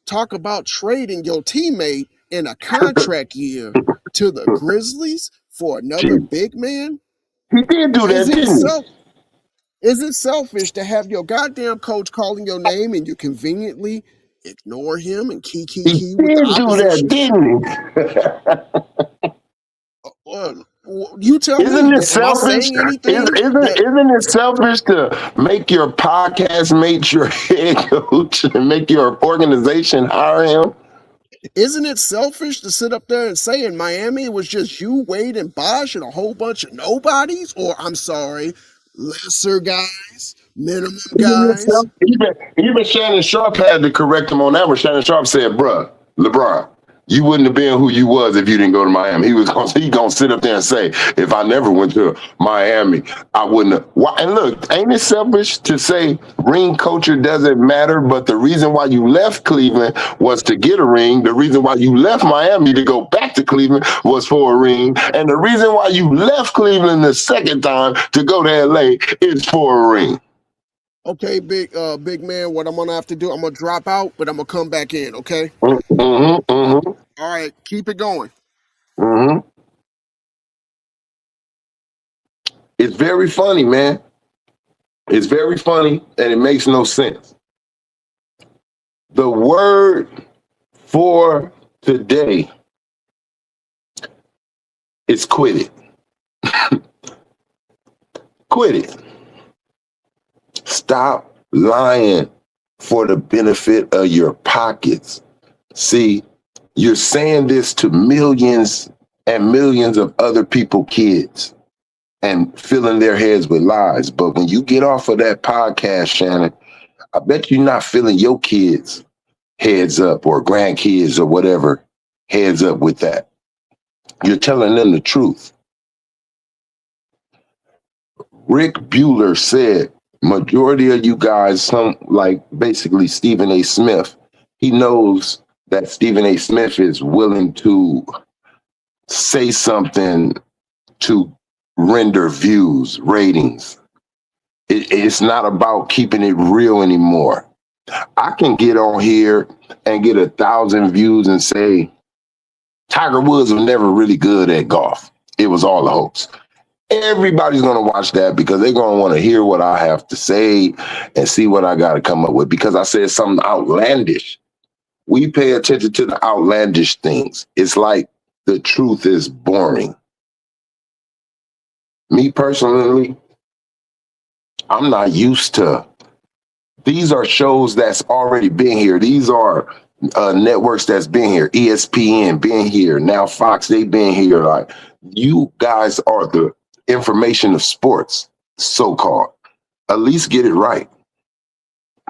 talk about trading your teammate in a contract year to the Grizzlies for another Gee, big man? he did do Is that, it didn't self? Is it selfish to have your goddamn coach calling your name and you conveniently ignore him and he? He key with the did do that, opposition? didn't Uh, you tell he? me. Isn't it Am I selfish? saying anything that Isn't it selfish to make your podcast mate your head coach and make your organization hire him? isn't it selfish to sit up there and say in Miami it was just you, Wade, and Bosh and a whole bunch of nobodies? Or I'm sorry, lesser guys, minimum guys? Even Shannon Sharpe had to correct him on that one. Shannon Sharpe said, bruh, LeBron, you wouldn't have been who you was if you didn't go to Miami. He gonna sit up there and say, if I never went to Miami, I wouldn't have. Why? And look, ain't it selfish to say ring culture doesn't matter, but the reason why you left Cleveland was to get a ring. The reason why you left Miami to go back to Cleveland was for a ring. And the reason why you left Cleveland the second time to go to LA is for a ring. Okay, big man, what I'm gonna have to do, I'm gonna drop out, but I'm gonna come back in, okay? Mm-hmm, mm-hmm, All right, keep it going. mm-hmm. It's very funny, man. It's very funny, and it makes no sense. The word for today is quit it. Quit it. Stop lying for the benefit of your pockets. See, you're saying this to millions and millions of other people, kids, and filling their heads with lies. But when you get off of that podcast, Shannon, I bet you're not filling your kids' heads up or grandkids or whatever heads up with that. You're telling them the truth. Rick Bueller said, majority of you guys, some like basically Stephen A. Smith, he knows that Stephen A. Smith is willing to say something to render views, ratings. It's not about keeping it real anymore. I can get on here and get 1,000 views and say, Tiger Woods was never really good at golf. It was all a hoax. Everybody's going to watch that because they're going to want to hear what I have to say and see what I got to come up with because I said something outlandish. We pay attention to the outlandish things. It's like the truth is boring. Me personally, I'm not used to. These are shows that's already been here. These are networks that's been here. ESPN been here. Now Fox, they been here. Like you guys are the information of sports, so-called. At least get it right.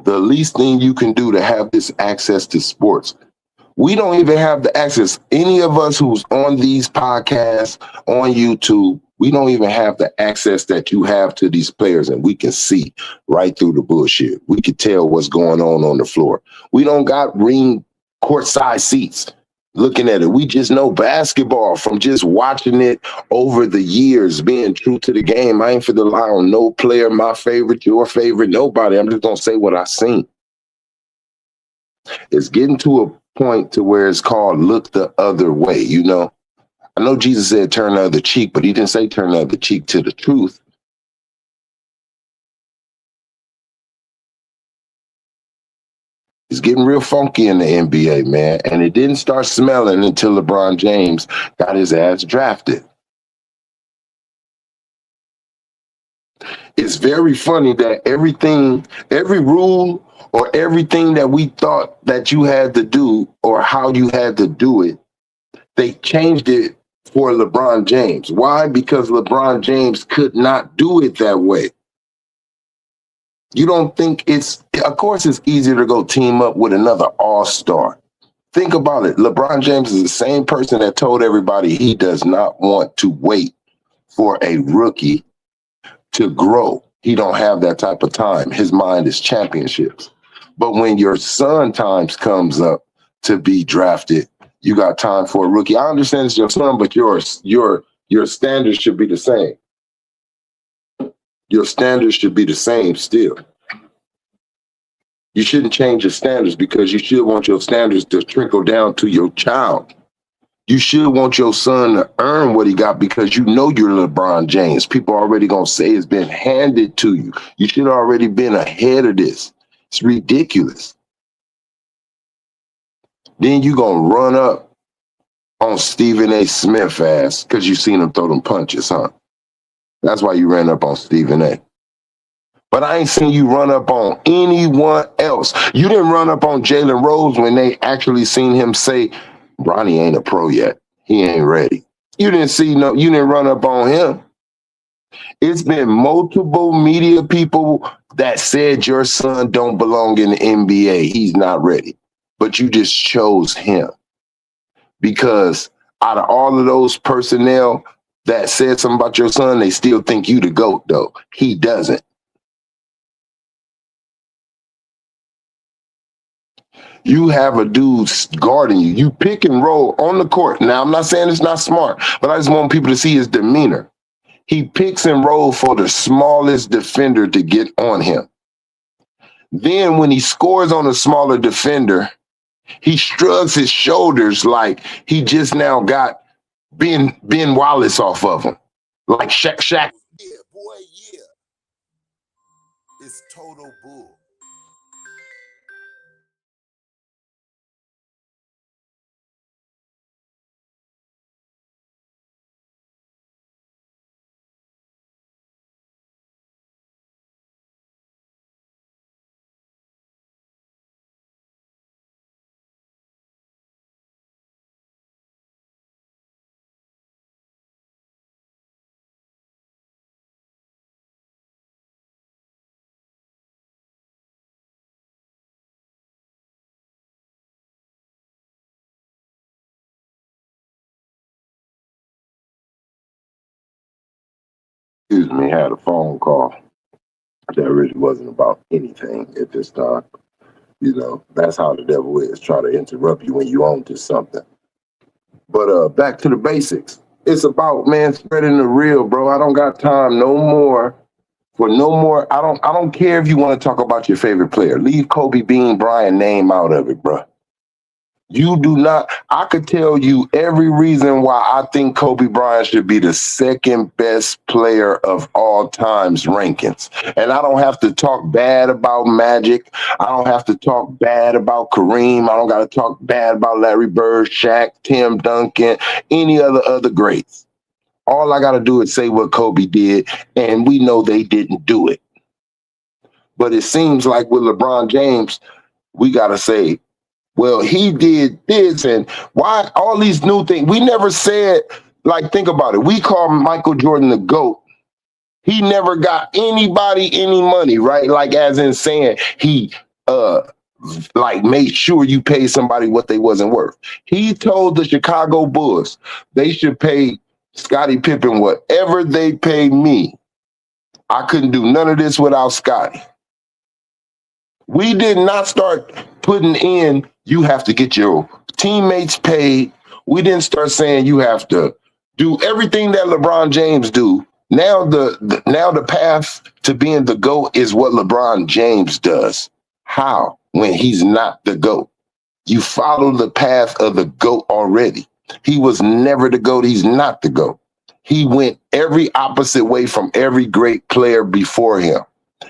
The least thing you can do to have this access to sports. We don't even have the access. Any of us who's on these podcasts, on YouTube, we don't even have the access that you have to these players, and we can see right through the bullshit. We can tell what's going on the floor. We don't got ring courtside seats looking at it. We just know basketball from just watching it over the years, being true to the game. I ain't for the lie on no player, my favorite, your favorite, nobody. I'm just gonna say what I seen. It's getting to a point to where it's called look the other way, you know? I know Jesus said turn the other cheek, but he didn't say turn the other cheek to the truth. It's getting real funky in the NBA, man. And it didn't start smelling until LeBron James got his ass drafted. It's very funny that every rule or everything that we thought that you had to do or how you had to do it, they changed it for LeBron James. Why? Because LeBron James could not do it that way. You don't think of course, it's easier to go team up with another all-star. Think about it. LeBron James is the same person that told everybody he does not want to wait for a rookie to grow. He don't have that type of time. His mind is championships. But when your son times comes up to be drafted, you got time for a rookie. I understand it's your son, but your standards should be the same. Your standards should be the same still. You shouldn't change your standards because you should want your standards to trickle down to your child. You should want your son to earn what he got because you know you're LeBron James. People are already going to say it's been handed to you. You should have already been ahead of this. It's ridiculous. Then you going to run up on Stephen A. Smith ass because you seen him throw them punches, huh? That's why you ran up on Stephen A. But I ain't seen you run up on anyone else. You didn't run up on Jalen Rose when they actually seen him say, Bronny ain't a pro yet. He ain't ready. You didn't run up on him. It's been multiple media people that said your son don't belong in the NBA. He's not ready. But you just chose him. Because out of all of those personnel that said something about your son, they still think you the GOAT, though. He doesn't. You have a dude guarding you. You pick and roll on the court. Now, I'm not saying it's not smart, but I just want people to see his demeanor. He picks and rolls for the smallest defender to get on him. Then when he scores on a smaller defender, he shrugs his shoulders like he just now got Ben Wallace off of him. Like Shaq. Yeah, boy, yeah. It's total bull. Excuse me, had a phone call that really wasn't about anything at this time. You know, that's how the devil is, try to interrupt you when you on to something. But back to the basics. It's about, man, spreading the real, bro. I don't got time no more for no more. I don't care if you want to talk about your favorite player. Leave Kobe Bean Bryant name out of it, bro. You do not. I could tell you every reason why I think Kobe Bryant should be the second best player of all time's rankings. And I don't have to talk bad about Magic. I don't have to talk bad about Kareem. I don't got to talk bad about Larry Bird, Shaq, Tim Duncan, any other greats. All I got to do is say what Kobe did, and we know they didn't do it. But it seems like with LeBron James, we got to say, well, he did this, and why all these new things? We never said, like, think about it. We call Michael Jordan the GOAT. He never got anybody any money, right? Like, as in saying he like made sure you pay somebody what they wasn't worth. He told the Chicago Bulls they should pay Scottie Pippen whatever they paid me. I couldn't do none of this without Scottie. We did not start putting in, you have to get your teammates paid. We didn't start saying you have to do everything that LeBron James do. Now the path to being the GOAT is what LeBron James does. How? When he's not the GOAT. You follow the path of the GOAT already. He was never the GOAT. He's not the GOAT. He went every opposite way from every great player before him.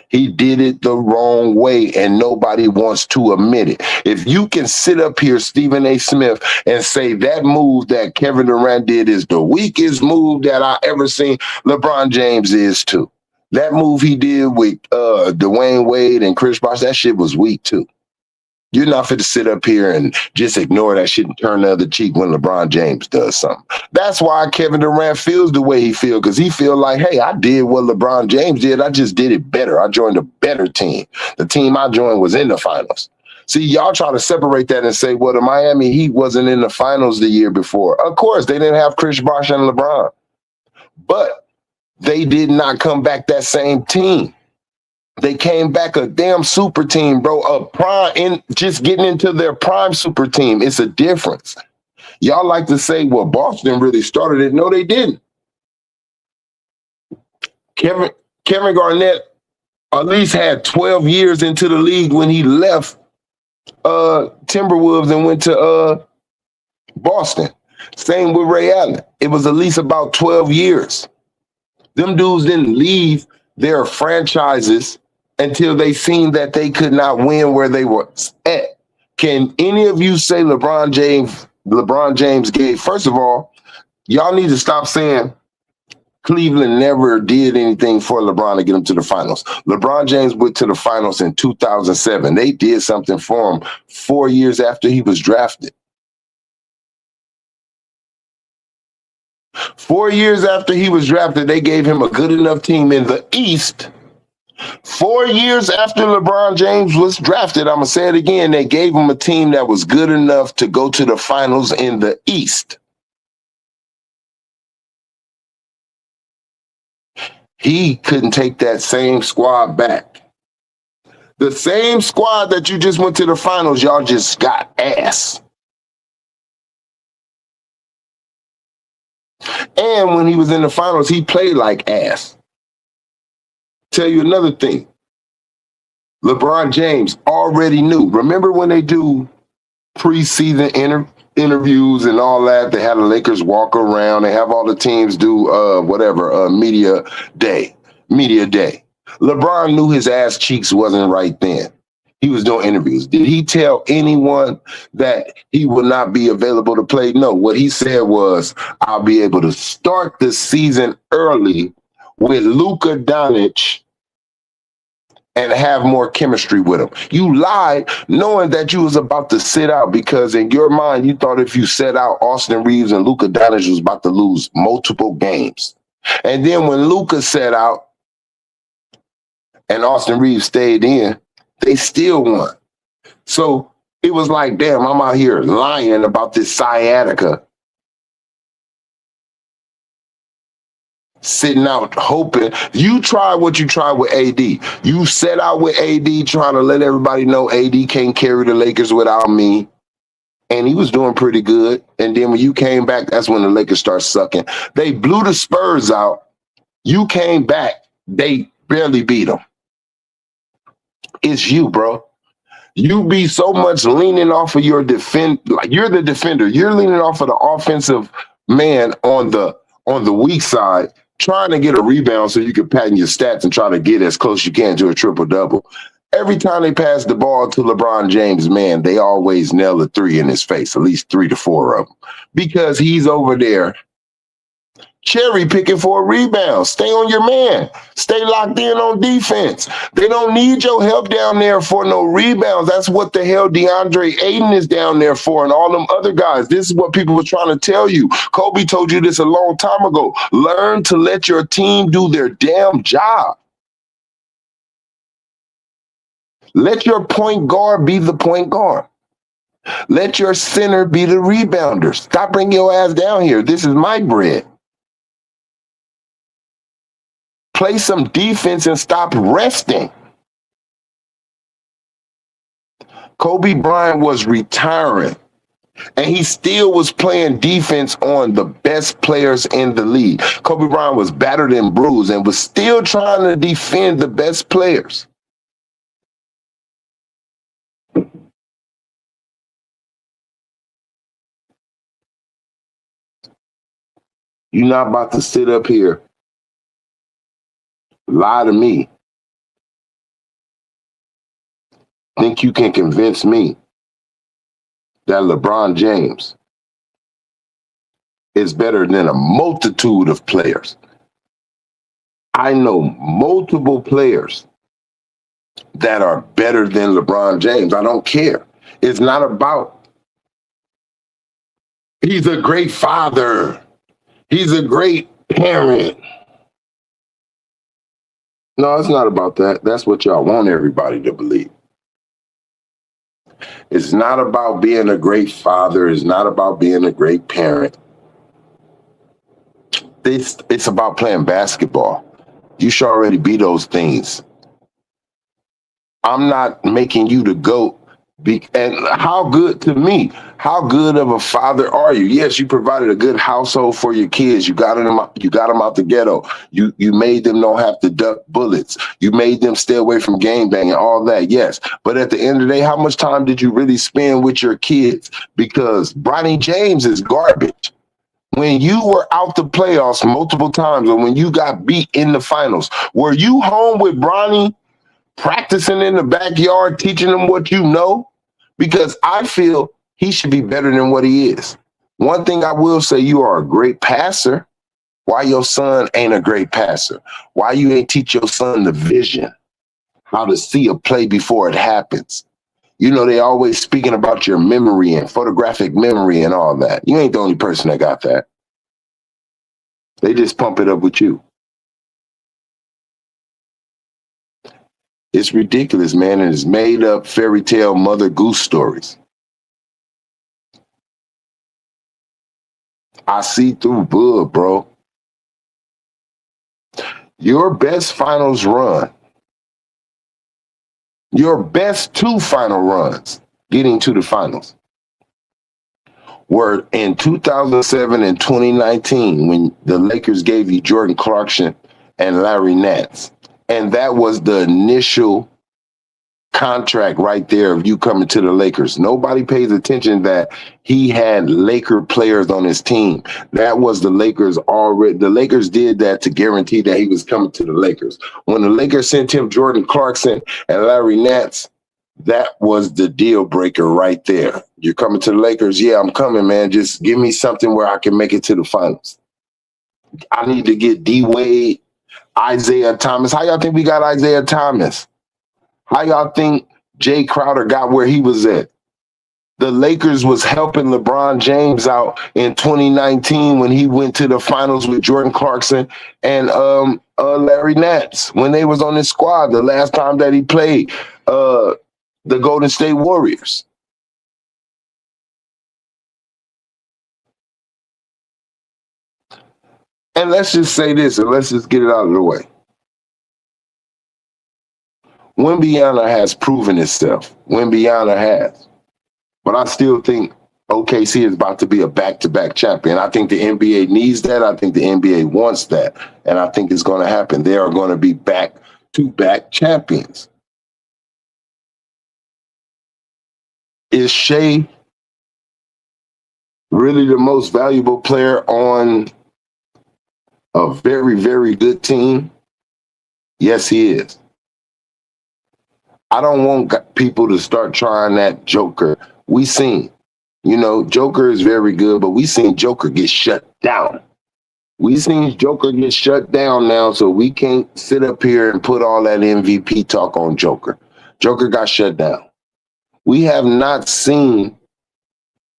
He did it the wrong way, and nobody wants to admit it. If you can sit up here, Stephen A. Smith, and say that move that Kevin Durant did is the weakest move that I ever seen, LeBron James is too. That move he did with Dwayne Wade and Chris Bosh, that shit was weak too. You're not fit to sit up here and just ignore that shit and turn the other cheek when LeBron James does something. That's why Kevin Durant feels the way he feels, because he feel like, hey, I did what LeBron James did. I just did it better. I joined a better team. The team I joined was in the finals. See, y'all try to separate that and say, well, the Miami Heat wasn't in the finals the year before. Of course, they didn't have Chris Bosh and LeBron. But they did not come back that same team. They came back a damn super team, bro. A prime, in just getting into their prime super team. It's a difference. Y'all like to say, well, Boston really started it. No, they didn't. Kevin Garnett at least had 12 years into the league when he left Timberwolves and went to Boston. Same with Ray Allen. It was at least about 12 years. Them dudes didn't leave their franchises until they seen that they could not win where they were at. Can any of you say LeBron James gave? First of all, y'all need to stop saying Cleveland never did anything for LeBron to get him to the finals. LeBron James went to the finals in 2007. They did something for him 4 years after he was drafted. 4 years after he was drafted, they gave him a good enough team in the East. 4 years after LeBron James was drafted, I'm going to say it again, they gave him a team that was good enough to go to the finals in the East. He couldn't take that same squad back. The same squad that you just went to the finals, y'all just got ass. And when he was in the finals, he played like ass. Tell you another thing. LeBron James already knew. Remember when they do preseason interviews and all that? They have the Lakers walk around. They have all the teams do media day. LeBron knew his ass cheeks wasn't right then. He was doing interviews. Did he tell anyone that he would not be available to play? No. What he said was, I'll be able to start the season early with Luka Doncic and have more chemistry with him. You lied knowing that you was about to sit out, because in your mind, you thought if you set out, Austin Reeves and Luka Doncic was about to lose multiple games. And then when Luka set out and Austin Reeves stayed in, they still won. So it was like, damn, I'm out here lying about this sciatica, sitting out hoping. You try what you try with AD. You set out with AD trying to let everybody know AD can't carry the Lakers without me. And he was doing pretty good. And then when you came back, that's when the Lakers start sucking. They blew the Spurs out. You came back. They barely beat them. It's you, bro. You be so much leaning off of your like you're the defender. You're leaning off of the offensive man on the weak side, trying to get a rebound so you can patent your stats and try to get as close as you can to a triple-double. Every time they pass the ball to LeBron James, man, they always nail a three in his face, at least 3 to 4 of them, because he's over there cherry picking for a rebound. Stay on your man. Stay locked in on defense. They don't need your help down there for no rebounds. That's what the hell DeAndre Ayton is down there for, and all them other guys. This is what people were trying to tell you. Kobe told you this a long time ago. Learn to let your team do their damn job. Let your point guard be the point guard. Let your center be the rebounder. Stop bringing your ass down here. This is my bread. Play some defense and stop resting. Kobe Bryant was retiring, and he still was playing defense on the best players in the league. Kobe Bryant was battered and bruised and was still trying to defend the best players. You're not about to sit up here, lie to me, think you can convince me that LeBron James is better than a multitude of players. I know multiple players that are better than LeBron James. I don't care. It's not about he's a great father. He's a great parent. No, it's not about that. That's what y'all want everybody to believe. It's not about being a great father. It's not about being a great parent. It's about playing basketball. You should already be those things. I'm not making you the GOAT. And how good to me? How good of a father are you? Yes, you provided a good household for your kids. You got them. You got them out the ghetto. You made them not have to duck bullets. You made them stay away from gang banging. All that. Yes, but at the end of the day, how much time did you really spend with your kids? Because Bronny James is garbage. When you were out the playoffs multiple times, or when you got beat in the finals, were you home with Bronny, practicing in the backyard, teaching them what you know? Because I feel he should be better than what he is. One thing I will say, you are a great passer. Why your son ain't a great passer? Why you ain't teach your son the vision, how to see a play before it happens? You know, they always speaking about your memory and photographic memory and all that. You ain't the only person that got that. They just pump it up with you. It's ridiculous, man, and it's made up fairy tale Mother Goose stories. I see through bull, bro. Your best finals run, your best two final runs getting to the finals were in 2007 and 2019 when the Lakers gave you Jordan Clarkson and Larry Nance. And that was the initial contract right there of you coming to the Lakers. Nobody pays attention that he had Laker players on his team. That was the Lakers already. The Lakers did that to guarantee that he was coming to the Lakers. When the Lakers sent him Jordan Clarkson and Larry Nance, that was the deal breaker right there. You're coming to the Lakers? Yeah, I'm coming, man. Just give me something where I can make it to the finals. I need to get D-Wade, Isaiah Thomas. How y'all think we got Isaiah Thomas? How y'all think Jay Crowder got where he was at? The Lakers was helping LeBron James out in 2019 when he went to the finals with Jordan Clarkson and Larry Nance when they was on his squad the last time that he played the Golden State Warriors. And let's just say this, and let's just get it out of the way. Wembyana has proven itself. Wembyana has. But I still think OKC is about to be a back-to-back champion. I think the NBA needs that. I think the NBA wants that. And I think it's going to happen. They are going to be back-to-back champions. Is Shea really the most valuable player on a very, very good team? Yes, he is. I don't want people to start trying that Joker. We seen, Joker is very good, but we seen Joker get shut down. We seen Joker get shut down now, so we can't sit up here and put all that MVP talk on Joker. Joker got shut down. We have not seen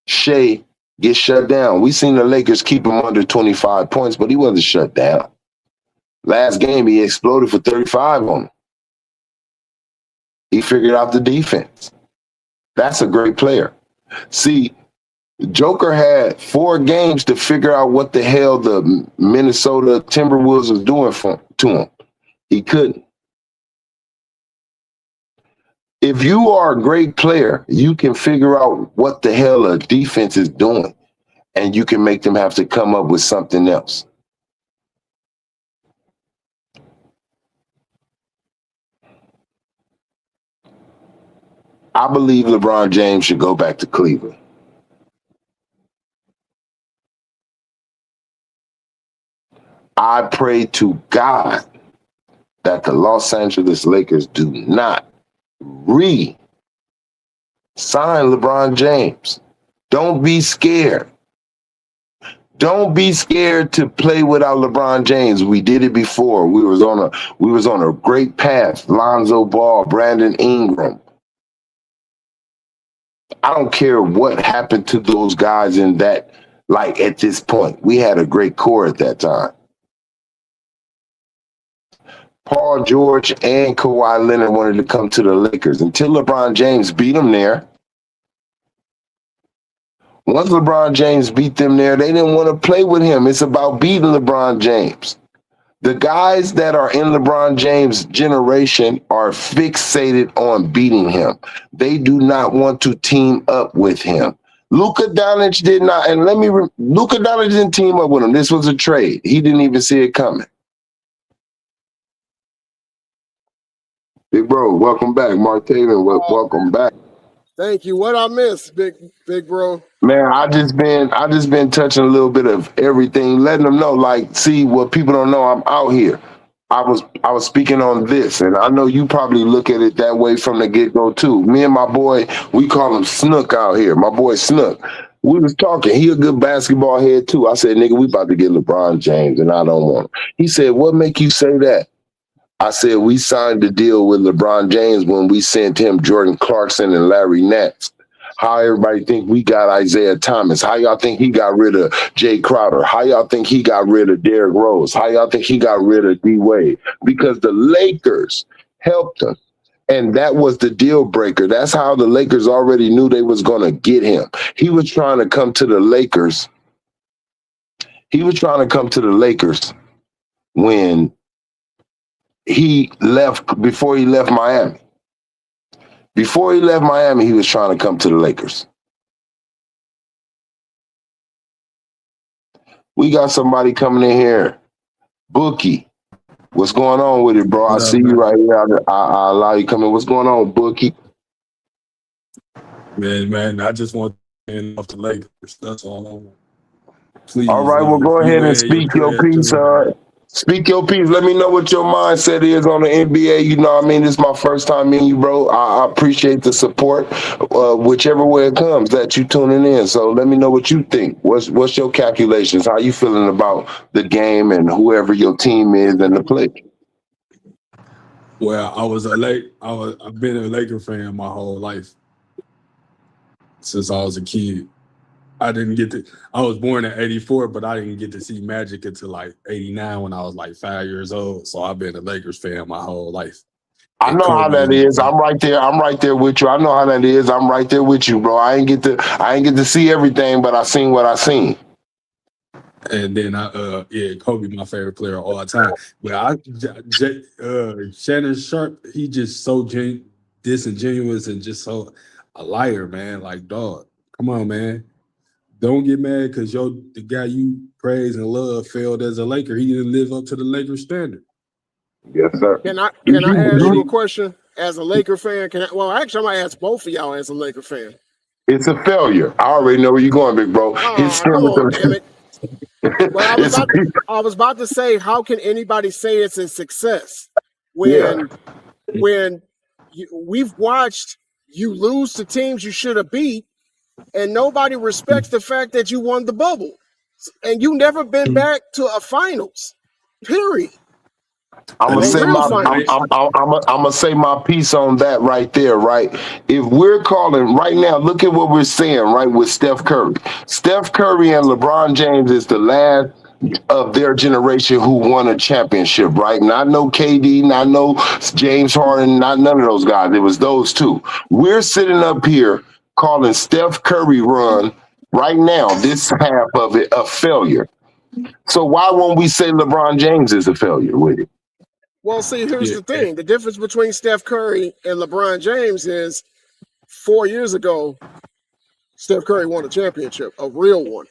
Shea get shut down. We seen the Lakers keep him under 25 points, but he wasn't shut down. Last game, he exploded for 35 on him. He figured out the defense. That's a great player. See, Joker had 4 games to figure out what the hell the Minnesota Timberwolves was doing to him. He couldn't. If you are a great player, you can figure out what the hell a defense is doing, and you can make them have to come up with something else. I believe LeBron James should go back to Cleveland. I pray to God that the Los Angeles Lakers do not re-sign LeBron James. Don't be scared. Don't be scared to play without LeBron James. We did it before. We was on a great path. Lonzo Ball, Brandon Ingram. I don't care what happened to those guys in that, like at this point. We had a great core at that time. Paul George and Kawhi Leonard wanted to come to the Lakers until LeBron James beat them there. Once LeBron James beat them there, they didn't want to play with him. It's about beating LeBron James. The guys that are in LeBron James' generation are fixated on beating him. They do not want to team up with him. Luka Doncic did not, and Luka Doncic didn't team up with him. This was a trade. He didn't even see it coming. Big bro, welcome back. Mark Taven, welcome back. Thank you. What I missed, big bro? Man, I just been touching a little bit of everything, letting them know, like, see what people don't know. I'm out here. I was speaking on this, and I know you probably look at it that way from the get-go too. Me and my boy, we call him Snook out here. My boy Snook. We was talking. He a good basketball head too. I said, nigga, we about to get LeBron James, and I don't want him. He said, what make you say that? I said, we signed the deal with LeBron James when we sent him Jordan Clarkson and Larry Nance. How everybody think we got Isaiah Thomas? How y'all think he got rid of Jay Crowder? How y'all think he got rid of Derrick Rose? How y'all think he got rid of D-Wade? Because the Lakers helped him. And that was the deal breaker. That's how the Lakers already knew they was going to get him. He was trying to come to the Lakers. He was trying to come to the Lakers when he left, before he left Miami. Before he left Miami, he was trying to come to the Lakers. We got somebody coming in here. Bookie. What's going on with it, bro? I see you right here. I allow you to come in. What's going on, Bookie? Man, I just want to end off the Lakers. That's all I want. Please. All right, well, go ahead and speak your piece. Speak your piece. Let me know what your mindset is on the NBA. You know what I mean? This is my first time meeting you, bro. I appreciate the support, whichever way it comes that you tuning in. So let me know what you think. What's your calculations? How you feeling about the game and whoever your team is and the play? Well, I've been a Laker fan my whole life since I was a kid. I was born in 84, but I didn't get to see Magic until like 89 when I was like 5 years old. So I've been a Lakers fan my whole life. I know how that is. I'm right there with you. I know how that is. I'm right there with you, bro. I ain't get to see everything, but I seen what I seen. And then Kobe, my favorite player of all time. But Shannon Sharpe, he just so disingenuous and just so a liar, man. Like, dog, come on, man. Don't get mad because the guy you praise and love failed as a Laker. He didn't live up to the Lakers standard. Yes, sir. Can I ask you a question as a Laker fan? Actually, I'm gonna ask both of y'all as a Laker fan. It's a failure. I already know where you're going, big bro. Come on, damn it. Well, I was about to say, how can anybody say it's a success when we've watched you lose to teams you should have beat, and nobody respects the fact that you won the bubble, and you never been back to a finals. Period. I'm gonna say my piece on that right there, right? If we're calling right now, look at what we're saying, right, with Steph Curry. Steph Curry and LeBron James is the last of their generation who won a championship, right? Not no KD, not no James Harden, not none of those guys. It was those two. We're sitting up here calling Steph Curry run right now, this half of it, a failure. So why won't we say LeBron James is a failure with it? Well, see, here's the thing. The difference between Steph Curry and LeBron James is 4 years ago, Steph Curry won a championship, a real one,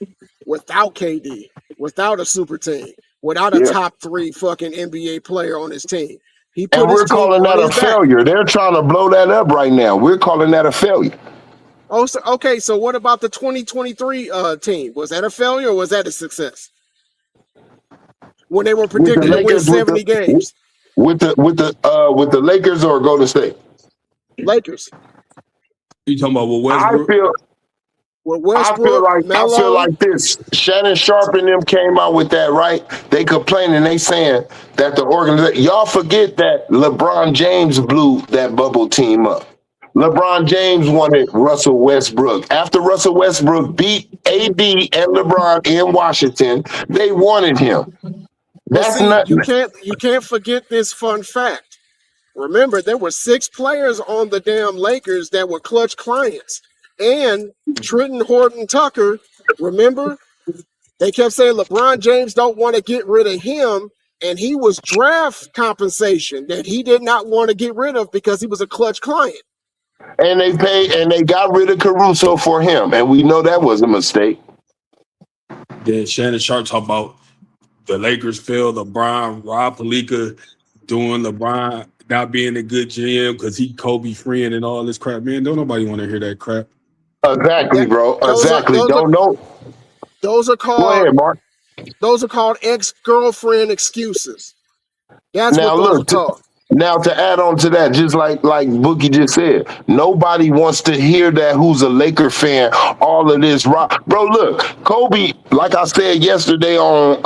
without KD, without a super team, without a top 3 fucking NBA player on his team. And we're calling that a failure. They're trying to blow that up right now. We're calling that a failure. Oh, so, okay. So what about the 2023 team? Was that a failure or was that a success? When they were predicted to win 70 games. With the Lakers or Golden State? Lakers. You talking about Westbrook? with I feel Westbrook, like Melo. this. Shannon Sharpe and them came out with that, right? They complaining, they saying that the organization. Y'all forget that LeBron James blew that bubble team up. LeBron James wanted Russell Westbrook. After Russell Westbrook beat AD and LeBron in Washington, they wanted him. But That's see, not. you can't forget this fun fact. Remember, there were 6 players on the damn Lakers that were clutch clients. And Trenton Horton Tucker, remember, they kept saying LeBron James don't want to get rid of him. And he was draft compensation that he did not want to get rid of because he was a clutch client. And they paid and they got rid of Caruso for him. And we know that was a mistake. Then Shannon Sharpe talk about the Lakers failed LeBron, Rob Pelinka doing LeBron not being a good GM because he Kobe friend and all this crap. Man, don't nobody want to hear that crap. Exactly, That bro. those are Exactly. those are Don't know. those are Go called ahead, Mark. ex-girlfriend excuses. That's what Now those are look, called. now to add on to that, just like Bookie just said, nobody wants to hear that who's a Laker fan, all of this rock. Bro, look, Kobe, like I said yesterday on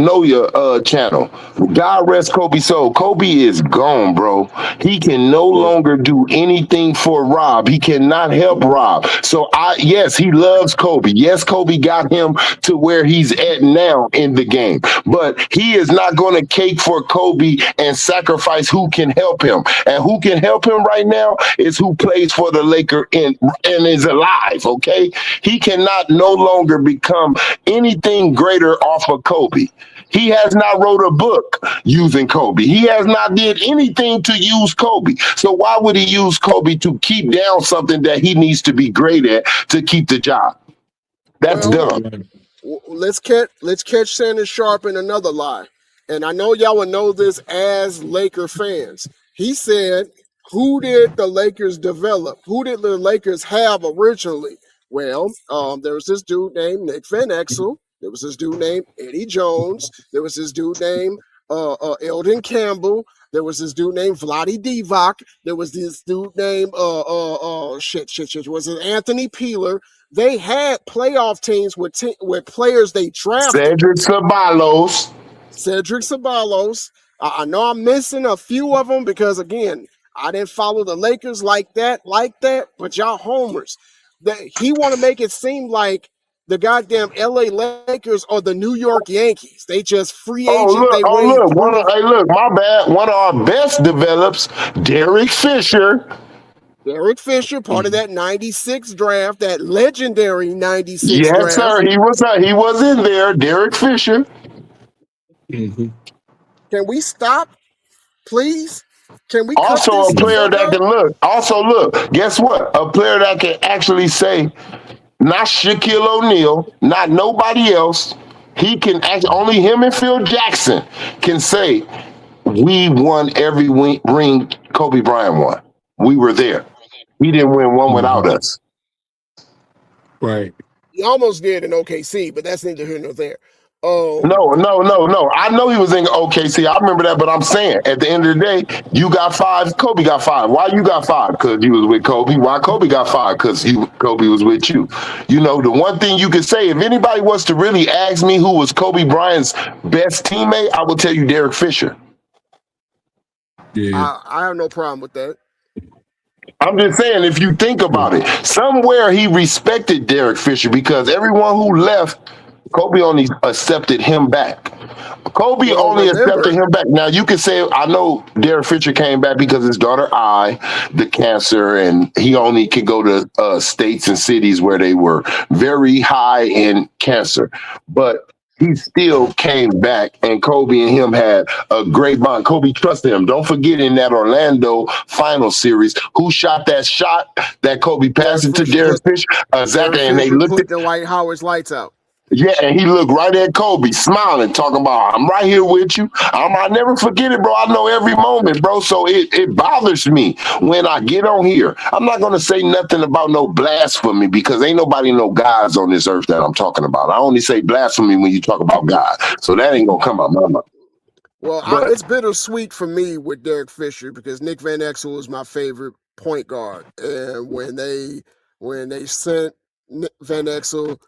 Know Your channel, God rest Kobe's soul. Kobe is gone, bro. He can no Yeah. longer do anything for Rob. He cannot help Rob. So yes, he loves Kobe. Yes, Kobe got him to where he's at now in the game. But he is not going to cake for Kobe and sacrifice who can help him. And who can help him right now is who plays for the Laker and is alive, okay? He cannot no longer become anything greater off of Kobe. He has not wrote a book using Kobe. He has not did anything to use Kobe. So why would he use Kobe to keep down something that he needs to be great at to keep the job? That's Well, dumb. Right. let's catch Shannon Sharpe in another lie. And I know y'all would know this as Laker fans. He said, "Who did the Lakers develop? Who did the Lakers have originally?" Well, there was this dude named Nick Van Exel. There was this dude named Eddie Jones. There was this dude named Eldon Campbell. There was this dude named Vlade Divac. There was this dude named was it Anthony Peeler? They had playoff teams with players they drafted. Cedric Ceballos. Cedric Ceballos. I know I'm missing a few of them because again, I didn't follow the Lakers like that. But y'all homers. He want to make it seem like the goddamn LA Lakers or the New York Yankees. They just free agent they Oh way look, through. hey look, my bad. One of our best develops, Derek Fisher. Derek Fisher, part of that 96 draft, that legendary 96 Yes, draft. sir. He was in there, Derek Fisher. Mm-hmm. Can we stop, please? Can we cut Also this a the player fuck that out? can look. Also look, guess what? A player that can actually say, not Shaquille O'Neal, not nobody else. He can act only him and Phil Jackson can say, we won every ring Kobe Bryant won. We were there. He didn't win one without Mm-hmm. us. Right. He almost did in OKC, but that's neither here nor there. No. I know he was in OKC. I remember that, but I'm saying at the end of the day, you got 5. Kobe got 5. Why you got 5? Because you was with Kobe. Why Kobe got 5? Because Kobe was with you. You know, the one thing you could say, if anybody was to really ask me who was Kobe Bryant's best teammate, I would tell you Derek Fisher. Yeah. I have no problem with that. I'm just saying, if you think about it, somewhere he respected Derek Fisher because everyone who left, Kobe only accepted him back. Kobe Well, only accepted remember, him back. Now you can say, I know Derek Fisher came back because his daughter the cancer, and he only could go to states and cities where they were very high in cancer. But he still came back, and Kobe and him had a great bond. Kobe trusted him. Don't forget in that Orlando final series, who shot that shot that Kobe passed it to Derek Fisher? Derek Exactly, and they Fisher looked put at. the White Howard's lights out. Yeah, and he looked right at Kobe, smiling, talking about, I'm right here with you. I never forget it, bro. I know every moment, bro. So it bothers me when I get on here. I'm not going to say nothing about no blasphemy because ain't nobody no gods on this earth that I'm talking about. I only say blasphemy when you talk about God. So that ain't going to come out my mouth. Well, But it's bittersweet for me with Derek Fisher because Nick Van Exel is my favorite point guard, and when they sent Van Exel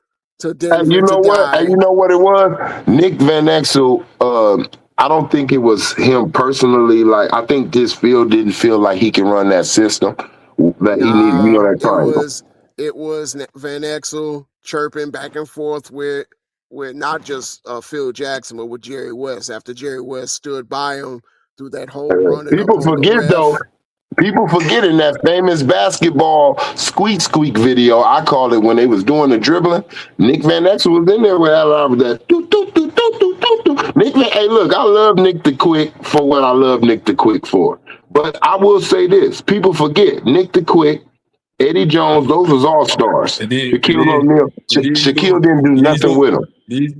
to And Denver you to know what? And die. you know what it was? Nick Van Exel. I don't think it was him personally. Like I think this field didn't feel like he can run that system that he needed. You know Nah, that triangle. it was Van Exel chirping back and forth with not just Phil Jackson, but with Jerry West after Jerry West stood by him through that whole run and People on the forget though. ref. People forgetting that famous basketball squeak squeak video. I call it when they was doing the dribbling. Nick Van Exel was in there with that. Doo, doo, doo, doo, doo, doo, doo. Nick Van, hey, look, I love Nick the Quick for what I love Nick the Quick for. But I will say this: people forget Nick the Quick, Eddie Jones. Those was all stars. And then and Shaquille then O'Neal. and these Shaquille dudes, didn't do these nothing dudes, with him. these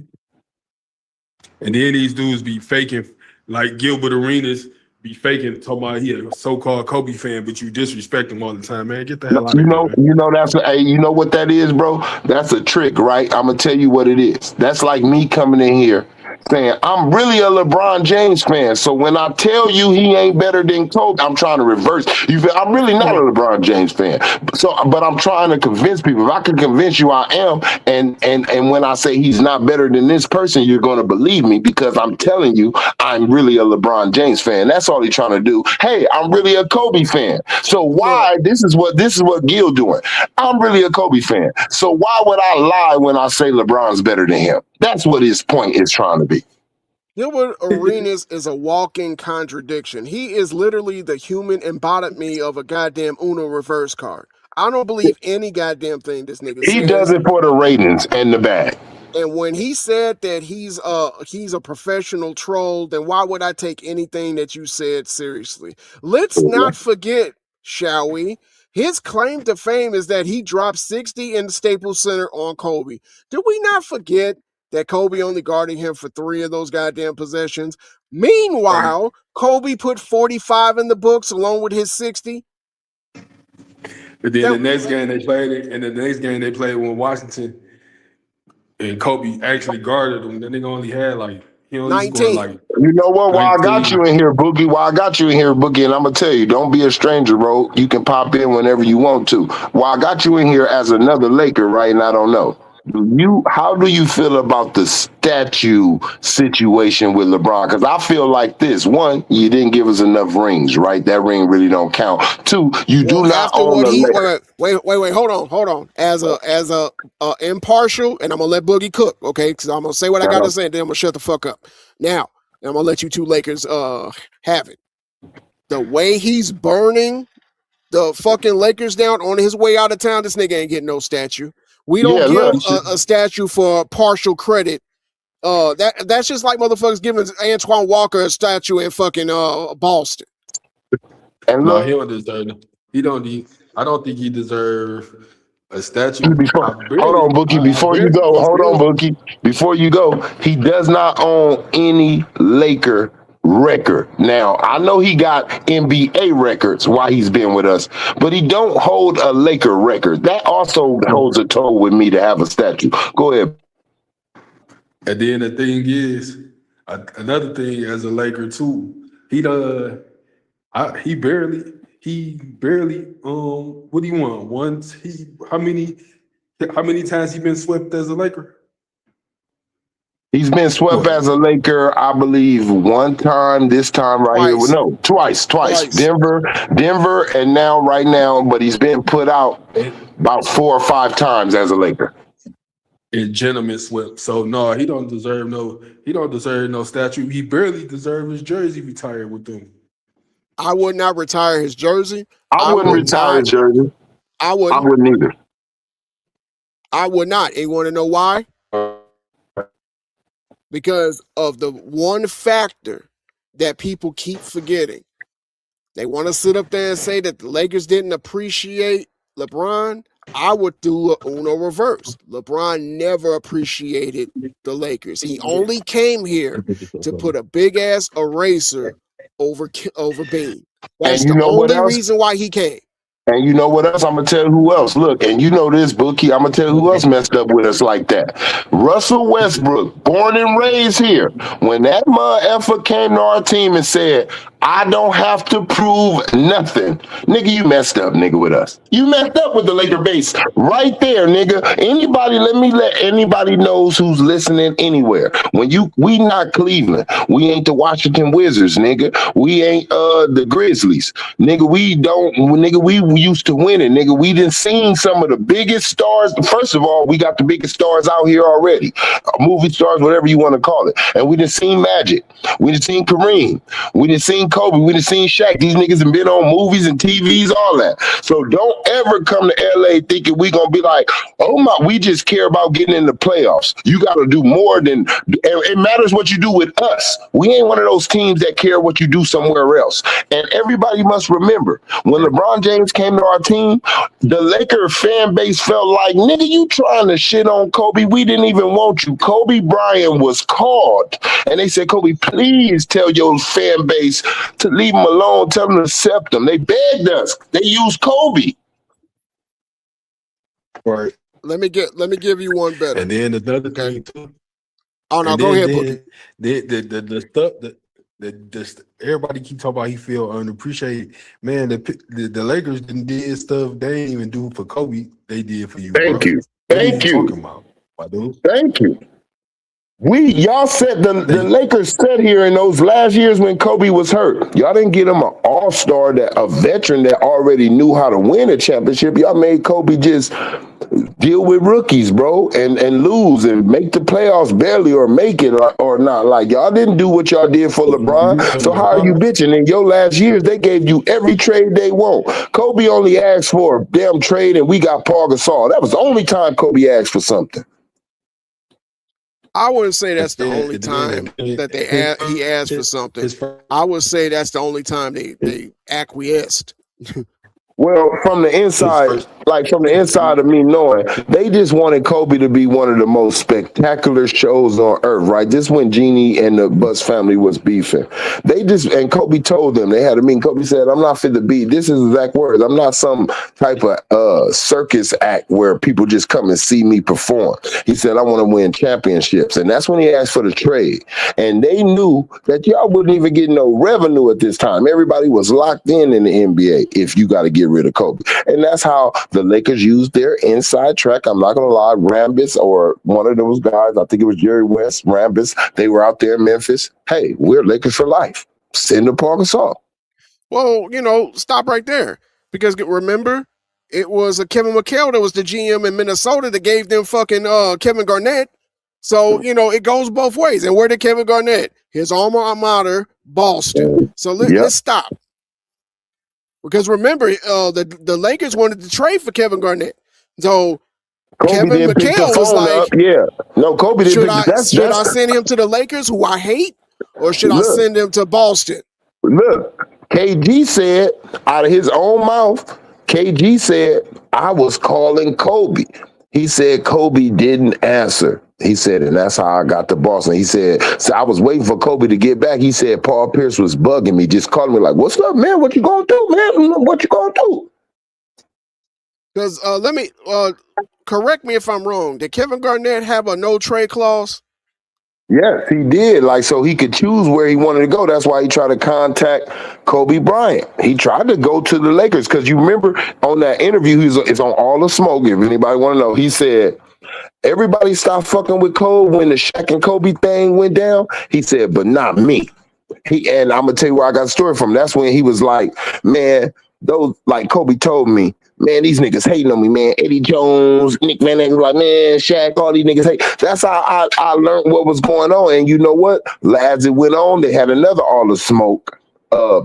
and then these dudes be faking like Gilbert Arenas be faking talking about he a so-called Kobe fan, but you disrespect him all the time, man. Get the hell out of here, man. Hey, you know what that is, bro? That's a trick, right? I'm gonna tell you what it is. That's like me coming in here saying I'm really a LeBron James fan. So when I tell you he ain't better than Kobe, I'm trying to reverse. You feel, I'm really not a LeBron James fan. But I'm trying to convince people. If I can convince you I am, and when I say he's not better than this person, you're gonna believe me because I'm telling you I'm really a LeBron James fan. That's all he's trying to do. Hey, I'm really a Kobe fan. So Look, why this is what Gil doing. I'm really a Kobe fan. So why would I lie when I say LeBron's better than him? That's what his point is trying to be. Gilbert Arenas is a walking contradiction. He is literally the human embodiment of a goddamn Uno reverse card. I don't believe any goddamn thing this nigga He does says. it for the ratings and the bag. And when he said that he's a professional troll, then why would I take anything that you said seriously? Let's not forget, shall we? His claim to fame is that he dropped 60 in the Staples Center on Kobe. Did we not forget that Kobe only guarded him for 3 of those goddamn possessions? Meanwhile, Kobe put 45 in the books along with his 60. But then That the next game they played it, and the next game they played with Washington, and Kobe actually guarded him. Then they only had like he only scored 19. like You know what? Why I got you 19. in here, Boogie? Why I got you in here, Boogie? And I'm gonna tell you, don't be a stranger, bro. You can pop in whenever you want to. Why I got you in here as another Laker, right? And I don't know. How do you feel about the statue situation with LeBron? Because I feel like this: one, you didn't give us enough rings, right? That ring really don't count. Two, you do Well, not after own what the he Laker. wait, hold on. As a impartial, and I'm gonna let Boogie cook, okay? Because I'm gonna say what I gotta say, and then I'm gonna shut the fuck up. Now, I'm gonna let you two Lakers have it. The way he's burning the fucking Lakers down on his way out of town, this nigga ain't getting no statue. We don't Yeah, give look, He should. a statue for partial credit. That's just like motherfuckers giving Antoine Walker a statue in fucking Boston. and No, he look. don't deserve it. He don't need. I don't think he deserves a statue. Before, hold on, Bookie. Before you go, I hold on, barely. Bookie. Before you go, he does not own any Laker record. Now, I know he got NBA records while he's been with us, but he don't hold a Laker record. That also holds a toll with me to have a statue. Go ahead. And then the thing is, another thing as a Laker too, he barely what do you want? Once he how many times he been swept as a Laker? He's been swept What? as a Laker, I believe, one time. This time right here, Twice. no, twice. Twice. Denver, and now right now. But he's been put out about 4 or 5 times as a Laker. And gentleman swept. So no, he don't deserve no statue. He barely deserved his jersey retired with them. I would not retire his jersey. I wouldn't would retire not. his jersey. I I wouldn't. wouldn't either. I would not. And you want to know why? Because of the one factor that people keep forgetting. They want to sit up there and say that the Lakers didn't appreciate LeBron. I would do a Uno reverse. LeBron never appreciated the Lakers. He only came here to put a big ass eraser over Bean. And That's you the know what only else? reason why he came. And you know what else? I'm gonna tell you who else. Look, and you know this, Bookie. I'm gonna tell you who else messed up with us like that. Russell Westbrook, born and raised here. When that motherfucker came to our team and said, "I don't have to prove nothing," nigga, you messed up, nigga, with us. You messed up with the Laker base right there, nigga. Anybody, let anybody knows who's listening anywhere. We not Cleveland. We ain't the Washington Wizards, nigga. We ain't the Grizzlies. Nigga, we used to win it, nigga. We done seen some of the biggest stars. First of all, we got the biggest stars out here already. Movie stars, whatever you want to call it. And we done seen Magic. We done seen Kareem. We done seen Kobe. We done seen Shaq. These niggas have been on movies and TVs, all that. So don't ever come to LA thinking we gonna be like, oh my, we just care about getting in the playoffs. You gotta do more than, it matters what you do with us. We ain't one of those teams that care what you do somewhere else. And everybody must remember, when LeBron James came to our team, the Laker fan base felt like, nigga, you trying to shit on Kobe. We didn't even want you. Kobe Bryant was called. And they said, Kobe, please tell your fan base to leave him alone. Tell them to accept him. They begged us. They used Kobe. Right. Let me give you one better. And then another Okay. thing too. Oh no, And go then, ahead, Boogie. the stuff that everybody keep talking about, he feel unappreciated. Man, the Lakers did stuff they ain't even do for Kobe. They did for you, Thank bro. you. What are you Thank you. talking about, my dude? Thank you. Y'all said the Lakers said here in those last years when Kobe was hurt, y'all didn't get him an all-star, a veteran that already knew how to win a championship. Y'all made Kobe just deal with rookies, bro, and lose and make the playoffs barely or make it or not. Like, y'all didn't do what y'all did for LeBron. So how are you bitching? In your last years, they gave you every trade they want. Kobe only asked for a damn trade, and we got Paul Gasol. That was the only time Kobe asked for something. I wouldn't say that's the And only then- time that he asked for something. his first- I would say that's the only time they acquiesced. Well, from the inside, like from the inside of me knowing, they just wanted Kobe to be one of the most spectacular shows on earth, right? This when Jeannie and the Butts family was beefing. And Kobe told them, they had a meeting. Kobe said, I'm not fit to be, this is exact words, I'm not some type of circus act where people just come and see me perform. He said, I want to win championships. And that's when he asked for the trade. And they knew that y'all wouldn't even get no revenue at this time. Everybody was locked in the NBA if you got to get rid of Kobe. And that's how the Lakers used their inside track. I'm not going to lie, Rambis or one of those guys, I think it was Jerry West, Rambis, they were out there in Memphis. Hey, we're Lakers for life. Send the Paul Gasol. Well, stop right there. Because remember, it was Kevin McHale that was the GM in Minnesota that gave them fucking Kevin Garnett. So, it goes both ways. And where did Kevin Garnett? His alma mater, Boston. So let's stop. Because remember, the Lakers wanted to trade for Kevin Garnett. So Kobe Kevin didn't pick the McHale was phone like, up. Yeah. No, Kobe didn't pick the should I send him to the Lakers, who I hate, or should I Look. send him to Boston? Look, KG said out of his own mouth, KG said, I was calling Kobe. He said Kobe didn't answer. He said, and that's how I got to Boston. He said, so I was waiting for Kobe to get back. He said, Paul Pierce was bugging me, just calling me like, what's up, man? What you gonna do, man? What you gonna do? Because let me correct me if I'm wrong. Did Kevin Garnett have a no trade clause? Yes, he did. Like, so he could choose where he wanted to go. That's why he tried to contact Kobe Bryant. He tried to go to the Lakers because you remember on that interview, it's on All the Smoke. If anybody want to know, he said, everybody stopped fucking with Kobe when the Shaq and Kobe thing went down. He said, but not me. And I'm gonna tell you where I got the story from. That's when he was like, man, those, like Kobe told me, man, these niggas hating on me, man. Eddie Jones, Nick Van Exel, like, man, Shaq, all these niggas hate. That's how I learned what was going on. And you know what? As it went on, they had another All the Smoke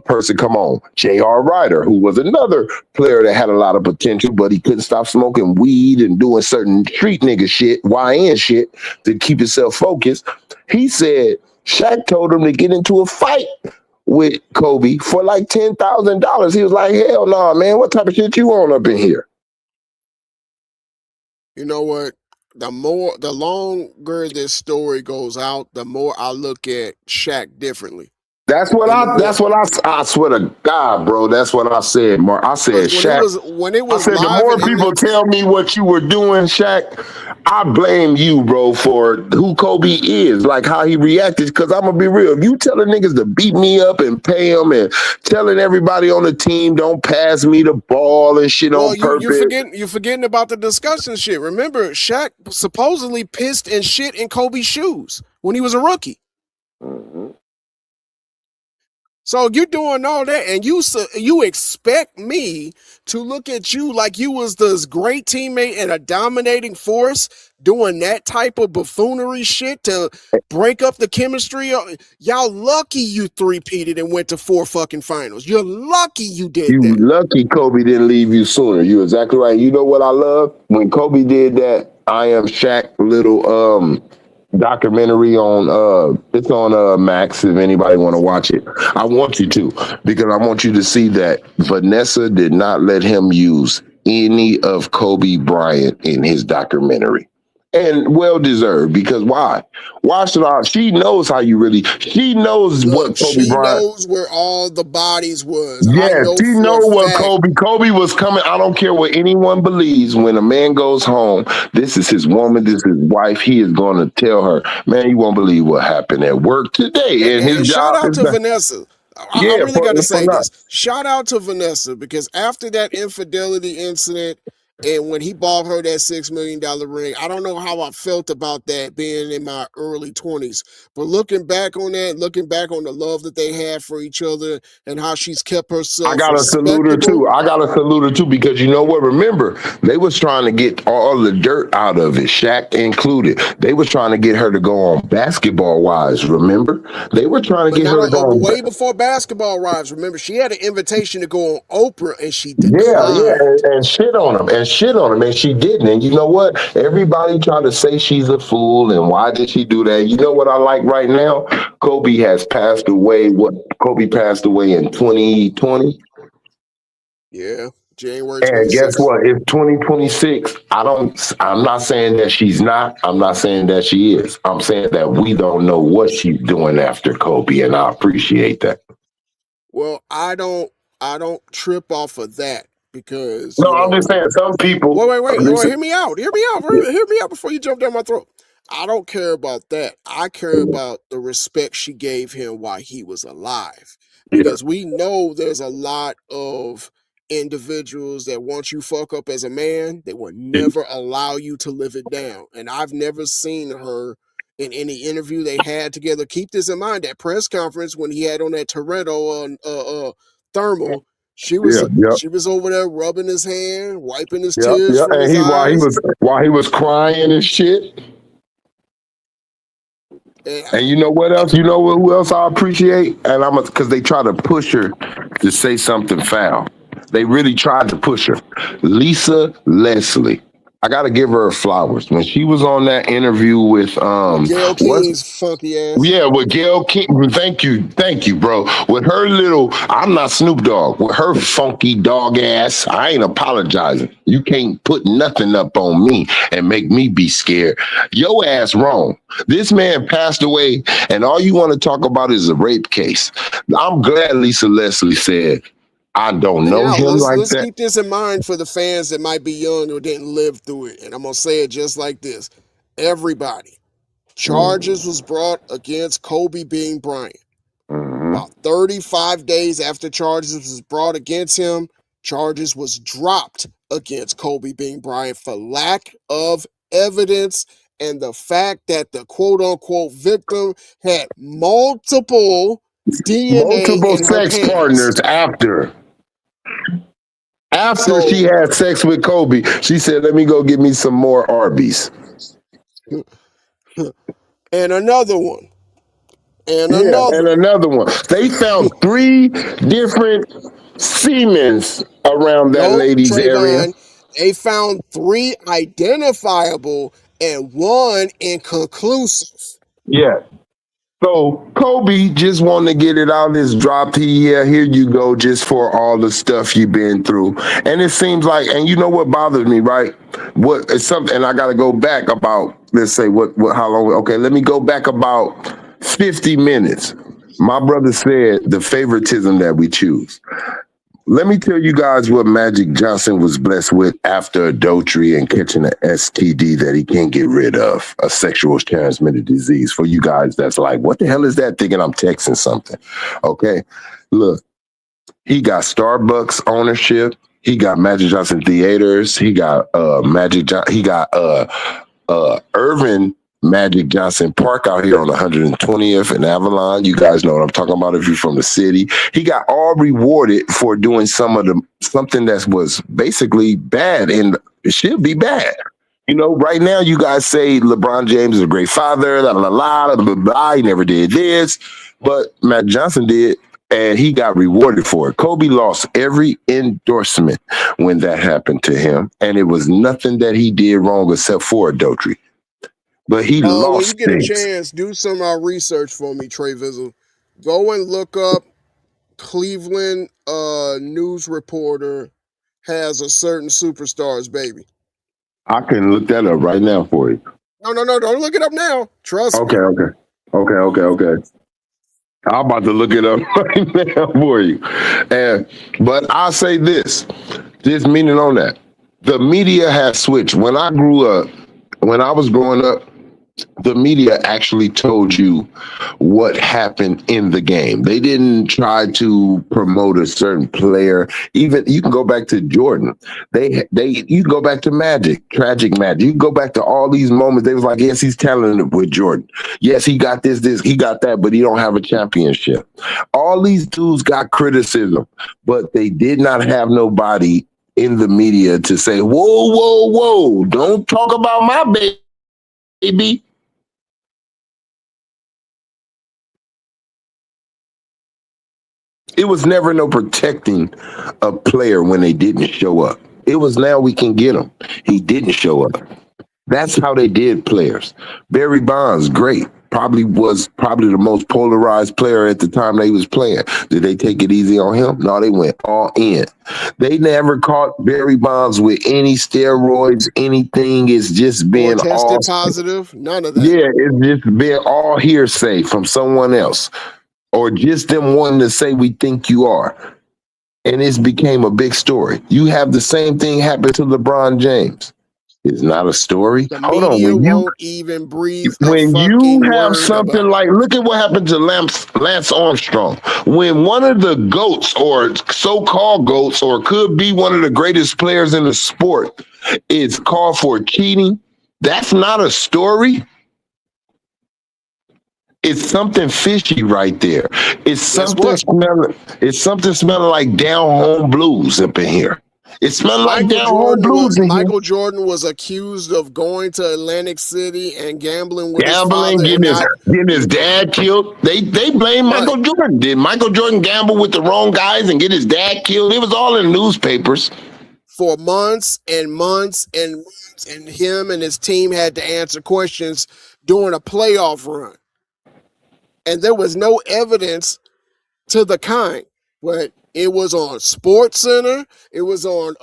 person come on, J.R. Ryder, who was another player that had a lot of potential, but he couldn't stop smoking weed and doing certain street nigga shit, YN shit, to keep himself focused. He said Shaq told him to get into a fight with Kobe for like $10,000. He was like, hell no, nah, man, what type of shit you on up in here? You know what? The longer this story goes out, the more I look at Shaq differently. And what I swear to God, bro. That's what I said, Mark. I said, because Shaq. when it I was said, the live more and people tell me what you were doing, Shaq, I blame you, bro, for who Kobe is, like how he reacted. Because I'm gonna be real, if you telling niggas to beat me up and pay them, and telling everybody on the team don't pass me the ball and shit well, on purpose, you're forgetting about the discussion shit. Remember, Shaq supposedly pissed and shit in Kobe's shoes when he was a rookie. Mhm. So you're doing all that, and you expect me to look at you like you was this great teammate and a dominating force doing that type of buffoonery shit to break up the chemistry? Y'all lucky you three-peated and went to 4 fucking finals. You're lucky you did You that. lucky Kobe didn't leave you sooner. You're exactly right. You know what I love? When Kobe did that I Am Shaq little documentary on it's on Max if anybody want to watch it. I want you to, because I want you to see that Vanessa did not let him use any of Kobe Bryant in his documentary. And well deserved, because why? Why should I? She knows how you really. She knows Look, what Kobe she Bryant. knows where all the bodies was. I Yes, know she for know a what fact. Kobe was coming. I don't care what anyone believes. When a man goes home, this is his woman, this is his wife. He is going to tell her, man, you won't believe what happened at work today, and his And shout job out is to back. Vanessa. I Yeah, really got to for say not. this. Shout out to Vanessa, because after that infidelity incident and when he bought her that $6 million ring, I don't know how I felt about that being in my early 20s. But looking back on that, looking back on the love that they had for each other and how she's kept I herself gotta salute her respectable. too. I gotta salute her too, because you know what? Remember, they was trying to get all the dirt out of it, Shaq included. They was trying to get her to go on Basketball Wives. Remember, they were trying to But get not her to go on. way before Basketball Wives. Remember, she had an invitation to go on Oprah and she Yeah, declined. and shit on him, and she didn't. And you know what? Everybody tried to say she's a fool, and why did she do that? You know what I like right now? Kobe has passed away. What Kobe passed away in 2020, Yeah, January and guess 26th. what? It's 2026. I'm not saying that she's not. I'm not saying that she is. I'm saying that we don't know what she's doing after Kobe, and I appreciate that. Well, I don't trip off of that because, No, I'm just saying some people. wait, hear me out. Hear me out before you jump down my throat. I don't care about that. I care about the respect she gave him while he was alive. Yeah, Because we know there's a lot of individuals that once you fuck up as a man, they will never allow you to live it down. And I've never seen her in any interview they had together. Keep this in mind, that press conference when he had on that Toretto thermal, she was yeah, yeah. she was over there rubbing his hand, wiping his Yep, tears yep. from And his he eyes. while he was crying and shit. And And you know what else? You know who else I appreciate? And I'm because they try to push her to say something foul. They really tried to push her. Lisa Leslie. I got to give her flowers. When she was on that interview with Gail what's King's funky ass. yeah, with Gail King. Thank you, bro. With her little, I'm not Snoop Dogg. With her funky dog ass, I ain't apologizing. You can't put nothing up on me and make me be scared. Your ass wrong. This man passed away, and all you want to talk about is a rape case. I'm glad Lisa Leslie said, I don't And know now him like let's that. keep this in mind for the fans that might be young or didn't live through it. And I'm gonna say it just like this. Everybody, charges was brought against Kobe Bean Bryant. Mhm. About 35 days after charges was brought against him, charges was dropped against Kobe Bean Bryant for lack of evidence and the fact that the quote unquote victim had multiple DNA Multiple in her sex panties. partners after she So, had sex with Kobe, she said, "Let me go get me some more Arby's." and another one, and Yeah, and another. another one. They found 3 different semens around that No, lady's area. Trayvon, they found 3 identifiable and 1 inconclusive. Yeah. So Kobe just wanted to get it out his dropped. Yeah, here you go, just for all the stuff you've been through. And it seems like, and you know what bothers me, right? What it's something, and I got to go back about, let's say, how long? Okay, let me go back about 50 minutes. My brother said the favoritism that we choose. Let me tell you guys what Magic Johnson was blessed with after adultery and catching an STD that he can't get rid of, a sexual transmitted disease. For you guys that's like, what the hell is that? Thinking I'm texting something. Okay. Look, he got Starbucks ownership. He got Magic Johnson Theaters. He got Irvin Magic Johnson Park out here on 120th and Avalon. You guys know what I'm talking about if you're from the city. He got all rewarded for doing something that was basically bad and it should be bad. You know, right now you guys say LeBron James is a great father, blah, he never did this, but Matt Johnson did, and he got rewarded for it. Kobe lost every endorsement when that happened to him, and it was nothing that he did wrong except for adultery. But he When you lost get a things. chance, do some research for me, Trey Vizzle. Go and look up Cleveland news reporter has a certain superstar's baby. I can look that up right now for you. No, don't look it up now. Trust me. Okay. I'm about to look it up right now for you. But I'll say this, just meaning on that. The media has switched. When I was growing up, the media actually told you what happened in the game. They didn't try to promote a certain player. Even you can go back to Jordan. You can go back to Magic, tragic Magic. You can go back to all these moments. They was like, yes, he's talented with Jordan. Yes, he got this, he got that, but he don't have a championship. All these dudes got criticism, but they did not have nobody in the media to say, whoa, don't talk about my baby. It was never no protecting a player when they didn't show up. It was now we can get him. He didn't show up. That's how they did players. Barry Bonds, great. Probably the most polarized player at the time they was playing. Did they take it easy on him? No, they went all in. They never caught Barry Bonds with any steroids, anything. It's just been Or tested all positive. None of that. Yeah, it's just been all hearsay from someone else. Or just them wanting to say we think you are. And it's became a big story. You have the same thing happen to LeBron James. It's not a story. The Hold on. media won't even breathe a When you fucking have word something about it. like, look at what happened to Lance Armstrong. When one of the GOATs or so-called GOATs or could be one of the greatest players in the sport is called for cheating, that's not a story. It's something fishy right there. It's something smelling like down home blues up in here. It smells like down home blues in here. Michael Jordan was accused of going to Atlantic City and gambling with his Gambling, father. getting his dad killed. They blame Michael Jordan. Did Michael Jordan gamble with the wrong guys and get his dad killed? It was all in the newspapers. For months and months and months, and him and his team had to answer questions during a playoff run. And there was no evidence to the kind, but it was on Sports Center. It was on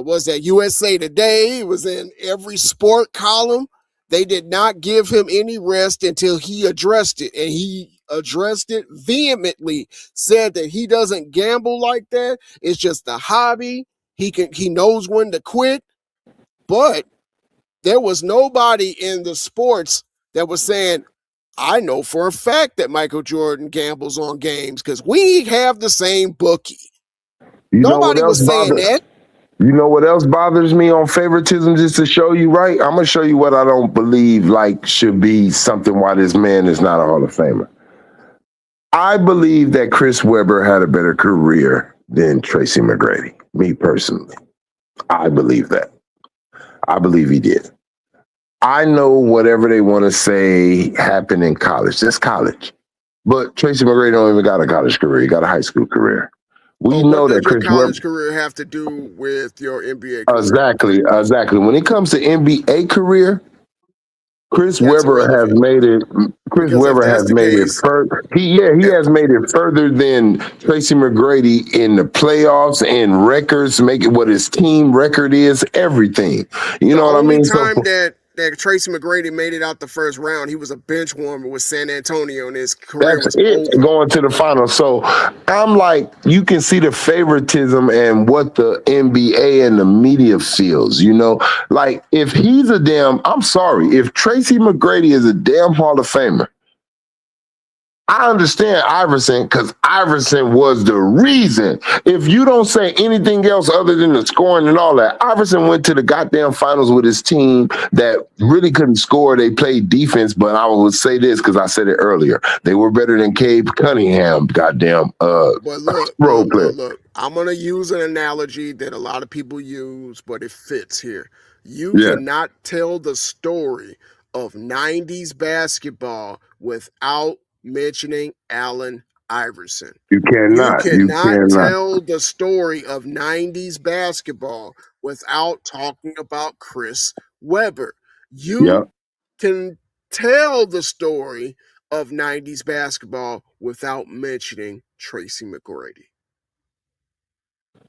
was that USA Today? It was in every sport column. They did not give him any rest until he addressed it, and he addressed it vehemently. Said that he doesn't gamble like that. It's just a hobby. He knows when to quit, but there was nobody in the sports that was saying, I know for a fact that Michael Jordan gambles on games because we have the same bookie. Nobody was saying that. You know what else bothers me on favoritism, just to show you, right? I'm going to show you what I don't believe should be something why this man is not a Hall of Famer. I believe that Chris Webber had a better career than Tracy McGrady, me personally. I believe that. I believe he did. I know whatever they want to say happened in college. That's college. But Tracy McGrady don't even got a college career. He got a high school career. We know that Chris Webber. What does your college career have to do with your NBA career? Exactly. When it comes to NBA career, Chris Webber has made it. Chris Webber has made it further. He has made it further than Tracy McGrady in the playoffs and records. Make it what his team record is. Everything. You know what I mean? that Tracy McGrady made it out the first round. He was a bench warmer with San Antonio, and his career That's was it over. going to the final. So I'm like, you can see the favoritism and what the NBA and the media feels, you know? Like, if he's I'm sorry, if Tracy McGrady is a damn Hall of Famer, I understand Iverson because Iverson was the reason. If you don't say anything else other than the scoring and all that, Iverson went to the goddamn finals with his team that really couldn't score. They played defense, but I would say this because I said it earlier. They were better than Cade Cunningham, goddamn But role player. look. I'm gonna use an analogy that a lot of people use, but it fits here. You Yeah, cannot tell the story of '90s basketball without mentioning Allen Iverson. you You cannot. You cannot cannot. tell the story of '90s basketball without talking about Chris Webber. Yep. You can tell the story of '90s basketball without mentioning Tracy McGrady.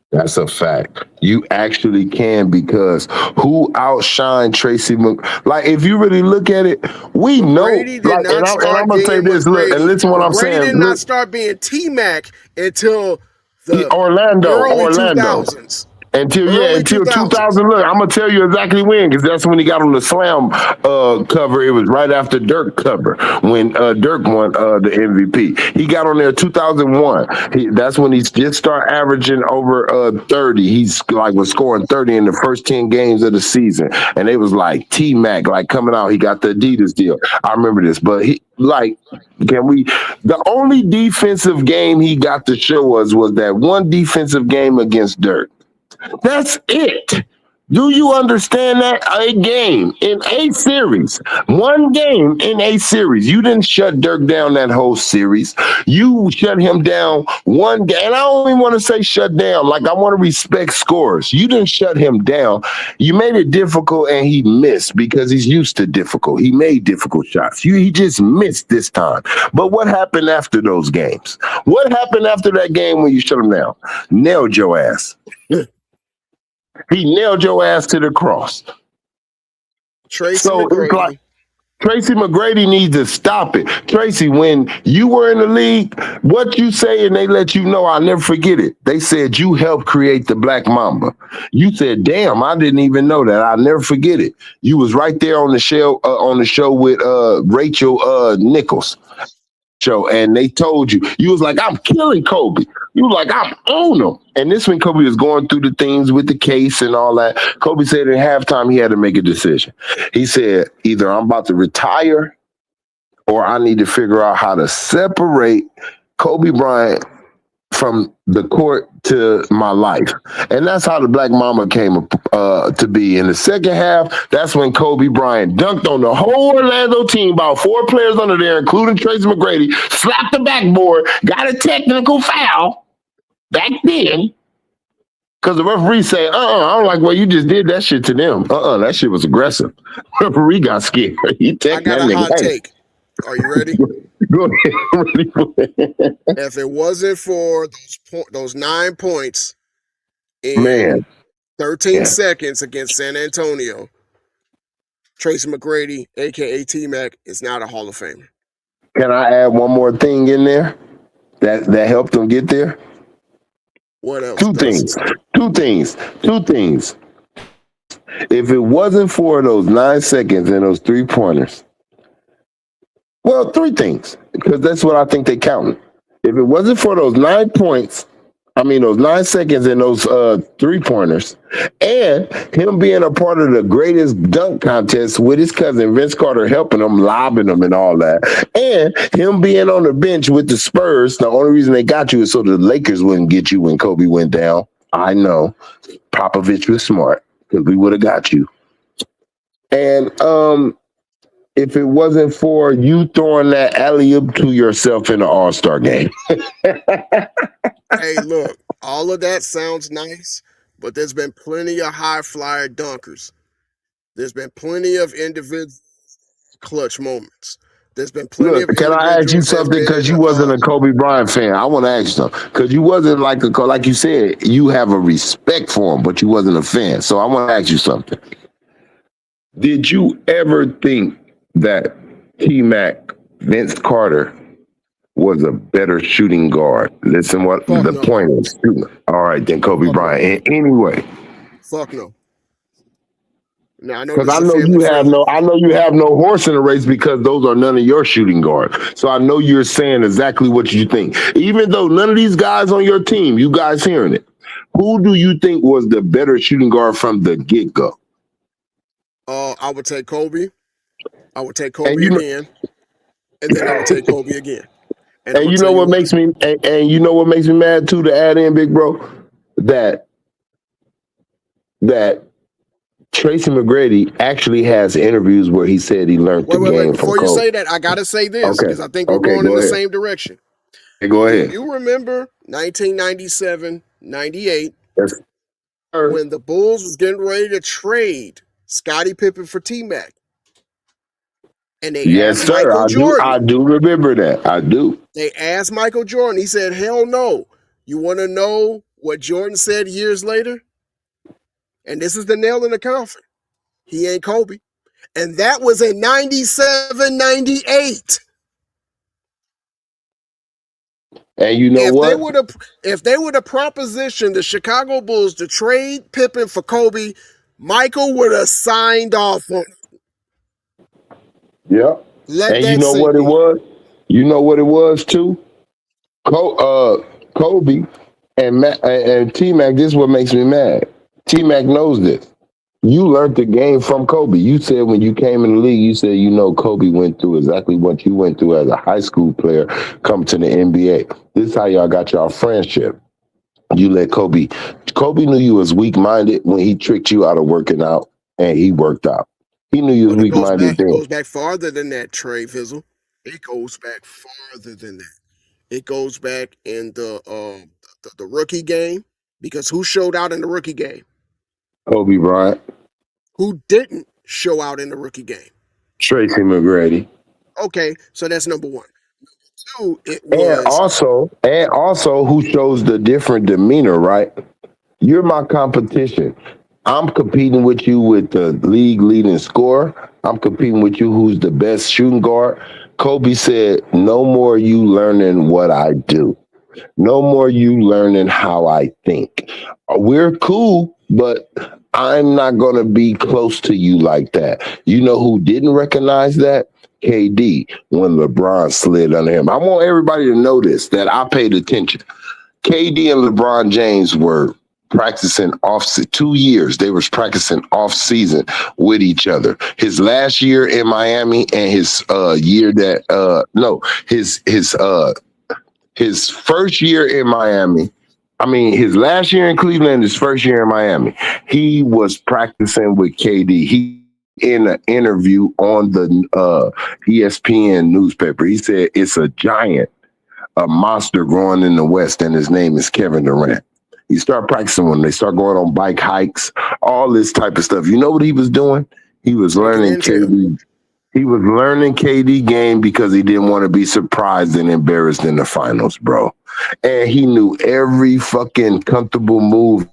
That's a fact. You actually can because who outshined Tracy Like, if you really look at it, we know. McGrady did Like, and not I'm start gonna say being this. Look, and McGrady. listen what I'm McGrady saying. did not Look, start being T-Mac until the early Orlando. 2000s. Until Early until 2000s. 2000. Look, I'm gonna tell you exactly when, because that's when he got on the Slam cover. It was right after Dirk cover when Dirk won the MVP. He got on there 2001. That's when he just started averaging over 30. He's like was scoring 30 in the first 10 games of the season, and it was like T Mac like coming out. He got the Adidas deal. I remember this, but he like. Can we? The only defensive game he got to show us was that one defensive game against Dirk. That's it. Do you understand that? A game in a series, one game in a series. You didn't shut Dirk down that whole series. You shut him down one game. And I don't even want to say shut down. Like, I want to respect scores. You didn't shut him down. You made it difficult and he missed because he's used to difficult. He made difficult shots. He just missed this time. But what happened after those games? What happened after that game when you shut him down? Nailed your ass. He nailed your ass to the cross. Tracy So it's like McGrady. Tracy McGrady needs to stop it. Tracy, when you were in the league, what you say and they let you know, I'll never forget it. They said you helped create the Black Mamba. You said, damn, I didn't even know that. I'll never forget it. You was right there on the show with Rachel Nichols. Show, and they told you was like, I'm killing Kobe. You was like, I'm on him. And this when Kobe was going through the things with the case and all that. Kobe said at halftime he had to make a decision. He said, either I'm about to retire or I need to figure out how to separate Kobe Bryant from the court to my life. And that's how the Black Mamba came to be. In the second half, that's when Kobe Bryant dunked on the whole Orlando team, about 4 players under there, including Tracy McGrady, slapped the backboard, got a technical foul back then. Because the referee said, I don't like what you just did that shit to them. That shit was aggressive. The referee got scared. He I got a hot take. Are you ready? Go ahead. If it wasn't for those 9 points in Man. 13 seconds against San Antonio, Tracy McGrady, a.k.a. T-Mac, is not a Hall of Famer. Can I add one more thing in there that helped them get there? What else? Two things. If it wasn't for those 9 seconds and those 3-pointers, well, 3 things, because that's what I think they counted. If it wasn't for those 9 those 9 seconds and those 3-pointers, and him being a part of the greatest dunk contest with his cousin Vince Carter helping him, lobbing him and all that, and him being on the bench with the Spurs, the only reason they got you is so the Lakers wouldn't get you when Kobe went down. I know. Popovich was smart, because we would have got you. And if it wasn't for you throwing that alley-oop to yourself in the All-Star game. Hey, look, all of that sounds nice, but there's been plenty of high-flyer dunkers. There's been plenty of individual clutch moments. There's been plenty of Can I ask you individuals that's something? Because been, you wasn't a Kobe Bryant fan. I want to ask you something. Because you wasn't like you said, you have a respect for him, but you wasn't a fan. So I want to ask you something. Did you ever think that T Mac, Vince Carter, was a better shooting guard? Listen, what Fuck the no. point is. All right, then Kobe Fuck no. Bryant. Anyway, Fuck no. Now I know because this I is a know family friendly. I know you have no horse in the race because those are none of your shooting guards. So I know you're saying exactly what you think. Even though none of these guys on your team, you guys hearing it. Who do you think was the better shooting guard from the get go? I would take Kobe. I would take And Kobe you know, again, and then I would take Kobe again. And I'm and gonna you tell know you what why. makes me and you know what makes me mad too to add in, big bro, that that Tracy McGrady actually has interviews where he said he learned the Wait. game from Before you Kobe. say that, I gotta say this Okay, because I think we're okay, going in go the ahead. same direction. Hey, go Do ahead. you remember 1997, 98 Yes, sir. when the Bulls was getting ready to trade Scottie Pippen for T-Mac? And they Yes, asked sir. Michael I Jordan. do remember that. I do. They asked Michael Jordan. He said, hell no. You want to know what Jordan said years later? And this is the nail in the coffin. He ain't Kobe. And that was in 97, 98. And you know If they what? would have propositioned the Chicago Bulls to trade Pippen for Kobe, Michael would have signed off on it. Yep. Let And you that know what sink it in. was? You know what it was too? Kobe and T Mac. This is what makes me mad. T Mac knows this. You learned the game from Kobe. You said when you came in the league, you said you know Kobe went through exactly what you went through as a high school player coming to the NBA. This is how y'all got y'all friendship. You let Kobe. Kobe knew you was weak minded when he tricked you out of working out, and he worked out. He knew you was But it weak goes minded back, then. farther than that, Trey Fizzle. It goes back farther than that. It goes back in the rookie game. Because who showed out in the rookie game? Kobe Bryant, Who didn't show out in the rookie game? Tracy McGrady, Okay, so that's number one. Two, it and was also who shows the different demeanor, right? You're my competition. I'm competing with you with the league leading scorer. I'm competing with you who's the best shooting guard. Kobe said, no more you learning what I do. No more you learning how I think. We're cool, but I'm not going to be close to you like that. You know who didn't recognize that? KD, when LeBron slid under him. I want everybody to know this, that I paid attention. KD and LeBron James were practicing off 2 years. They was practicing off season with each other. His last year in Miami and his year that no, his first year in Miami. I mean, his last year in Cleveland, his first year in Miami, he was practicing with KD. He in an interview on the ESPN newspaper, he said it's a monster growing in the West, and his name is Kevin Durant. He started practicing when they start going on bike hikes, all this type of stuff. You know what he was doing? He was taking learning intel. KD. He was learning KD game because he didn't want to be surprised and embarrassed in the finals, bro. And he knew every fucking comfortable move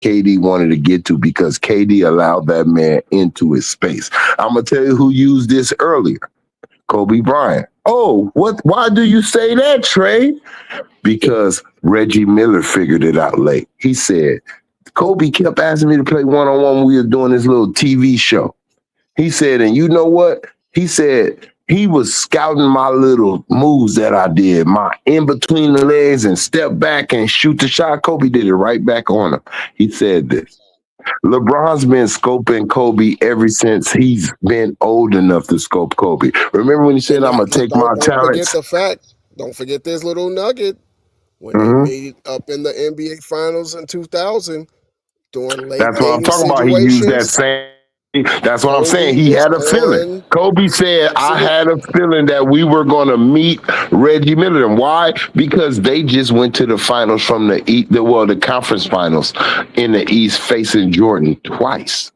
KD wanted to get to because KD allowed that man into his space. I'm gonna tell you who used this earlier. Kobe Bryant. Oh, what? Why do you say that, Trey? Because Reggie Miller figured it out late. He said, Kobe kept asking me to play one-on-one when we were doing this little TV show. He said, and you know what? He said he was scouting my little moves that I did, my in between the legs and step back and shoot the shot. Kobe did it right back on him. He said this. LeBron's been scoping Kobe ever since he's been old enough to scope Kobe. Remember when he said, And I'm going to take my don't forget talents? the fact. Don't forget this little nugget when they Mm-hmm. made it up in the NBA Finals in 2000 during late That's what I'm game talking about. He used that situations. same. That's what I'm saying. Kobe He was had a feeling. on. Kobe said, I Absolute. had a feeling that we were going to meet Reggie Miller. And why? Because they just went to the finals from the conference finals in the East facing Jordan twice.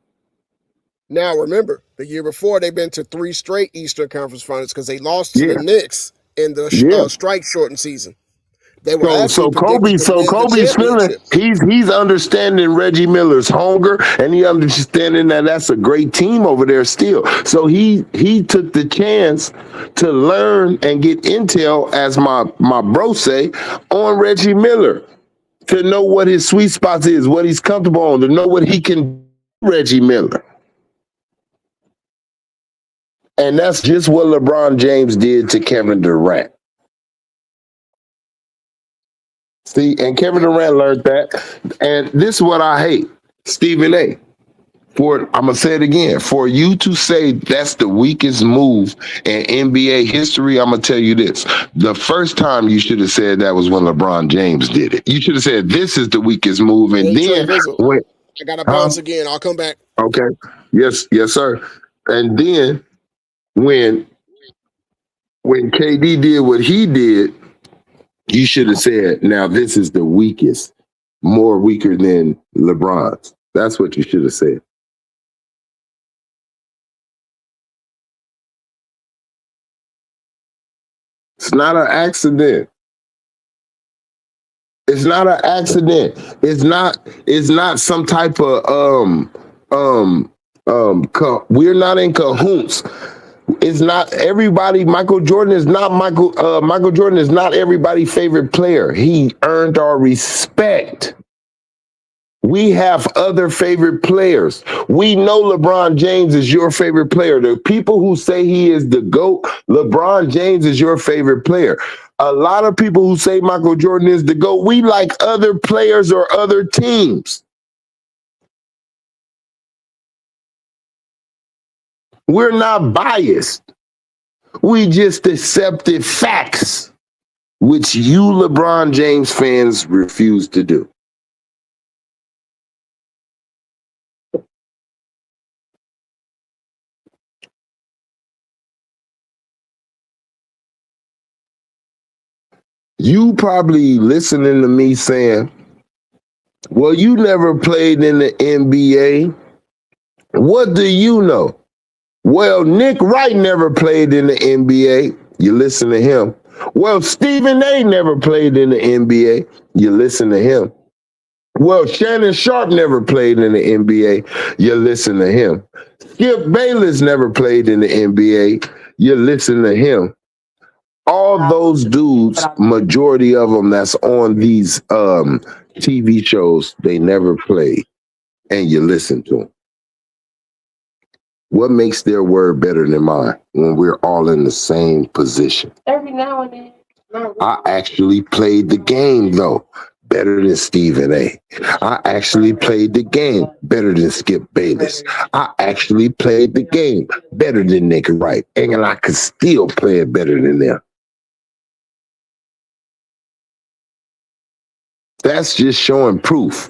Now remember, the year before they've been to 3 straight Eastern Conference Finals because they lost to Yeah. the Knicks in the Yeah. strike shortened season. They were So actually so predicted Kobe, to so win the Kobe's feeling championship. he's understanding Reggie Miller's hunger, and he understanding that that's a great team over there still. So he took the chance to learn and get intel, as my bro say, on Reggie Miller, to know what his sweet spots is, what he's comfortable on, to know what he can do, Reggie Miller. And that's just what LeBron James did to Kevin Durant. See, and Kevin Durant learned that. And this is what I hate, Stephen A. I'm gonna say it again. For you to say that's the weakest move in NBA history, I'm gonna tell you this: the first time you should have said that was when LeBron James did it. You should have said this is the weakest move, and Hey, Trey then Vizzle, when, I got to huh? bounce again. I'll come back. Okay, yes, sir. And then when KD did what he did, you should have said, now this is the weakest, more weaker than LeBron's. That's what you should have said. It's not an accident. It's not an accident. It's not some type of we're not in cahoots. It's not everybody. Michael Jordan is not Michael Jordan is not everybody's favorite player. He earned our respect. We have other favorite players. We know LeBron James is your favorite player. The people who say he is the GOAT, LeBron James is your favorite player. A lot of people who say Michael Jordan is the GOAT, we like other players or other teams. We're not biased. We just accepted facts, which you LeBron James fans refuse to do. You probably listening to me saying, well, you never played in the NBA. What do you know? Well, Nick Wright never played in the NBA. You listen to him. Well, Stephen A never played in the NBA. You listen to him. Well, Shannon Sharpe never played in the NBA. You listen to him. Skip Bayless never played in the NBA. You listen to him. All those dudes, majority of them that's on these TV shows, they never played, and you listen to them. What makes their word better than mine when we're all in the same position? Every now and then. I actually played the game, though, better than Stephen A. I actually played the game better than Skip Bayless. I actually played the game better than Nick Wright, and I could still play it better than them. That's just showing proof.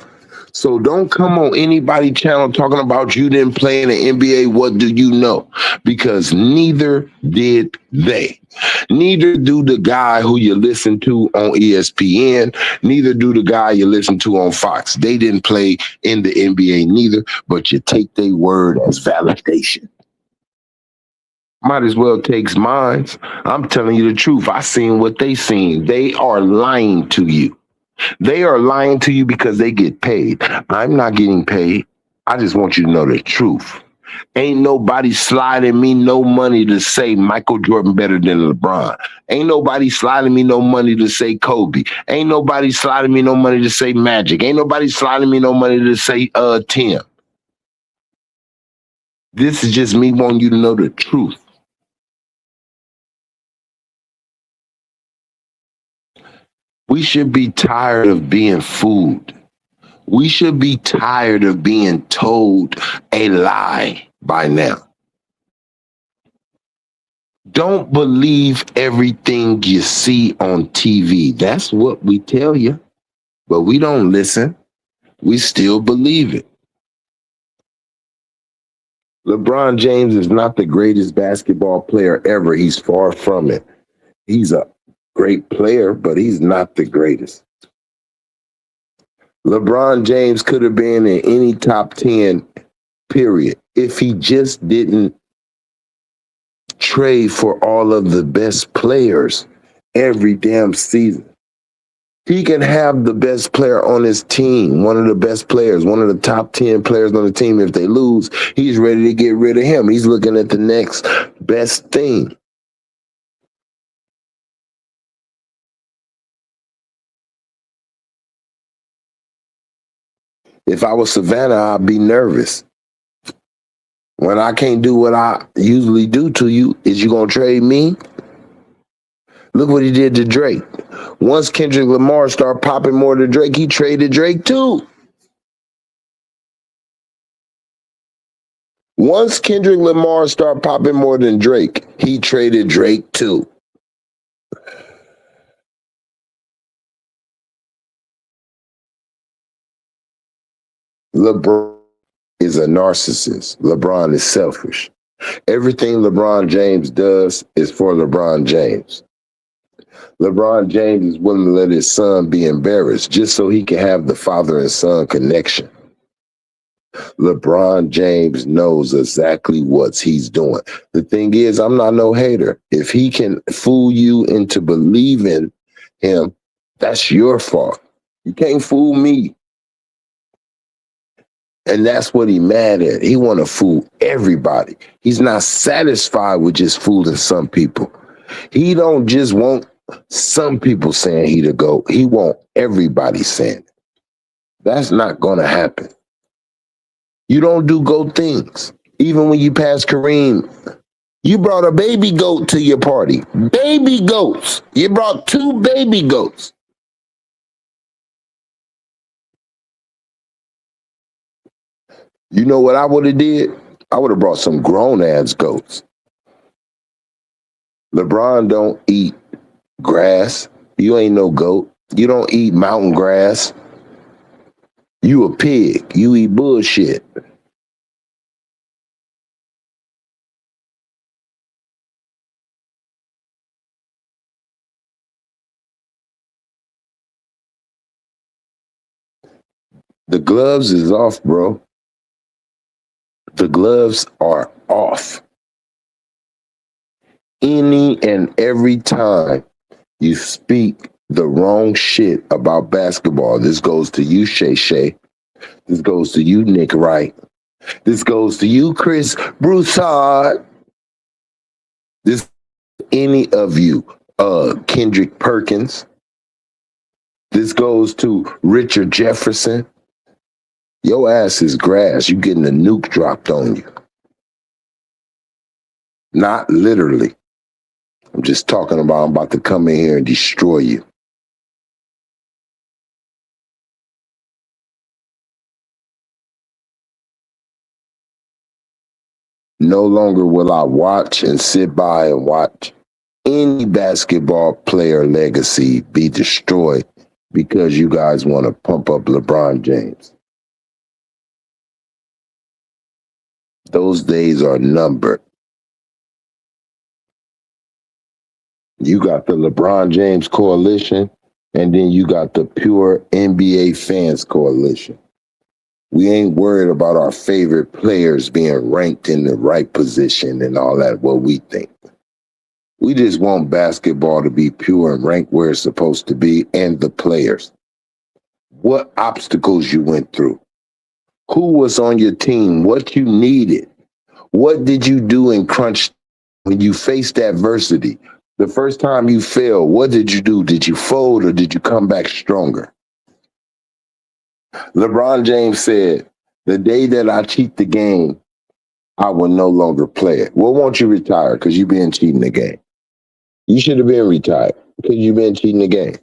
So don't come on anybody channel talking about you didn't play in the NBA. What do you know? Because neither did they. Neither do the guy who you listen to on ESPN. Neither do the guy you listen to on Fox. They didn't play in the NBA neither, but you take their word as validation. Might as well take mine. I'm telling you the truth. I seen what they seen. They are lying to you. They are lying to you because they get paid. I'm not getting paid. I just want you to know the truth. Ain't nobody sliding me no money to say Michael Jordan better than LeBron. Ain't nobody sliding me no money to say Kobe. Ain't nobody sliding me no money to say Magic. Ain't nobody sliding me no money to say Tim. This is just me wanting you to know the truth. We should be tired of being fooled. We should be tired of being told a lie by now. Don't believe everything you see on TV. That's what we tell you, but we don't listen. We still believe it. LeBron James is not the greatest basketball player ever. He's far from it. He's a great player, but he's not the greatest. LeBron James could have been in any top 10, period, if he just didn't trade for all of the best players every damn season. He can have the best player on his team, one of the best players, one of the top 10 players on the team. If they lose, he's ready to get rid of him. He's looking at the next best thing. If I was Savannah, I'd be nervous. When I can't do what I usually do to you, is you going to trade me? Look what he did to Drake. Once Kendrick Lamar started popping more to Drake, he traded Drake too. Once Kendrick Lamar started popping more than Drake, he traded Drake too. LeBron is a narcissist. LeBron is selfish. Everything LeBron James does is for LeBron James. LeBron James is willing to let his son be embarrassed just so he can have the father and son connection. LeBron James knows exactly what he's doing. The thing is, I'm not no hater. If he can fool you into believing him, that's your fault. You can't fool me. And that's what he mad at. He want to fool everybody. He's not satisfied with just fooling some people. He don't just want some people saying he the GOAT. He want everybody saying it. That's not going to happen. You don't do GOAT things. Even when you pass Kareem, you brought a baby goat to your party. Baby goats. You brought 2 baby goats. You know what I would have did? I would have brought some grown-ass goats. LeBron don't eat grass. You ain't no goat. You don't eat mountain grass. You a pig. You eat bullshit. The gloves is off, bro. The gloves are off. Any and every time you speak the wrong shit about basketball, this goes to you, Shay Shay. This goes to you, Nick Wright. This goes to you, Chris Broussard. This any of you, Kendrick Perkins. This goes to Richard Jefferson. Your ass is grass. You getting a nuke dropped on you. Not literally. I'm just talking about I'm about to come in here and destroy you. No longer will I watch and sit by and watch any basketball player legacy be destroyed because you guys want to pump up LeBron James. Those days are numbered. You got the LeBron James coalition, and then you got the pure NBA fans coalition. We ain't worried about our favorite players being ranked in the right position and all that, what we think. We just want basketball to be pure and ranked where it's supposed to be, and the players. What obstacles you went through? Who was on your team? What you needed? What did you do in crunch when you faced adversity? The first time you failed, what did you do? Did you fold or did you come back stronger? LeBron James said, the day that I cheat the game, I will no longer play it. Well, won't you retire? Because you've been cheating the game. You should have been retired because you've been cheating the game.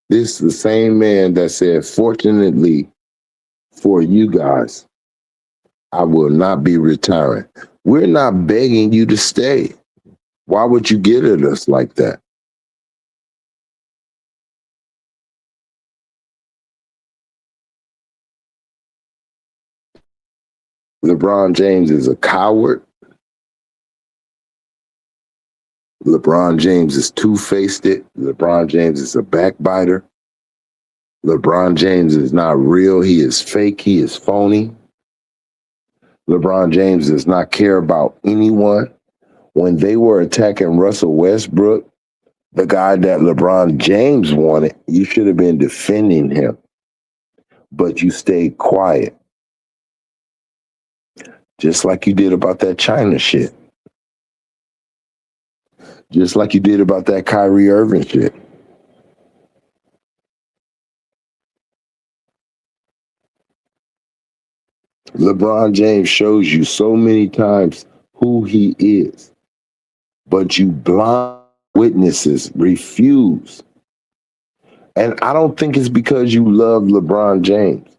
This is the same man that said, fortunately for you guys, I will not be retiring. We're not begging you to stay. Why would you get at us like that? LeBron James is a coward. LeBron James is two-faced. LeBron James is a backbiter. LeBron James is not real. He is fake. He is phony. LeBron James does not care about anyone. When they were attacking Russell Westbrook, The guy that LeBron James wanted, you should have been defending him, but you stayed quiet, just like you did about that China shit, just like you did about that Kyrie Irving shit. LeBron James shows you so many times who he is, but you blind witnesses refuse. And I don't think it's because you love LeBron James.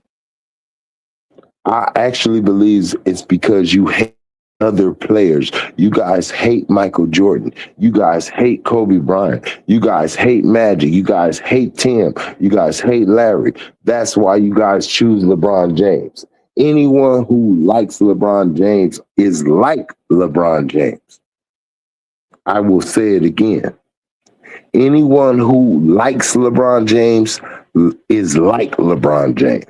I actually believe it's because you hate other players. You guys hate Michael Jordan. You guys hate Kobe Bryant. You guys hate Magic. You guys hate Tim. You guys hate Larry. That's why you guys choose LeBron James. Anyone who likes LeBron James is like LeBron James. I will say it again. Anyone who likes LeBron James is like LeBron James.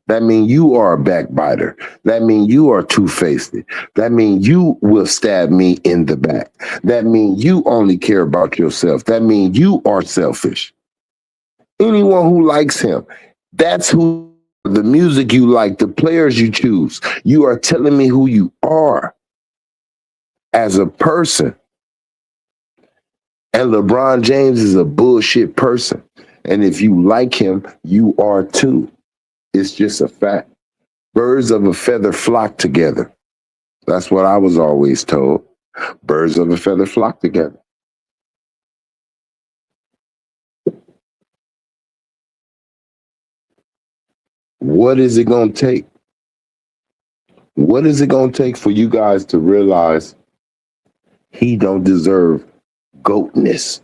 That means you are a backbiter. That means you are two-faced. That means you will stab me in the back. That means you only care about yourself. That means you are selfish. Anyone who likes him, that's who, the music you like, the players you choose, you are telling me who you are as a person. And LeBron James is a bullshit person. And if you like him, you are too. It's just a fact. Birds of a feather flock together. That's what I was always told. Birds of a feather flock together. What is it going to take? What is it going to take for you guys to realize he don't deserve goatness?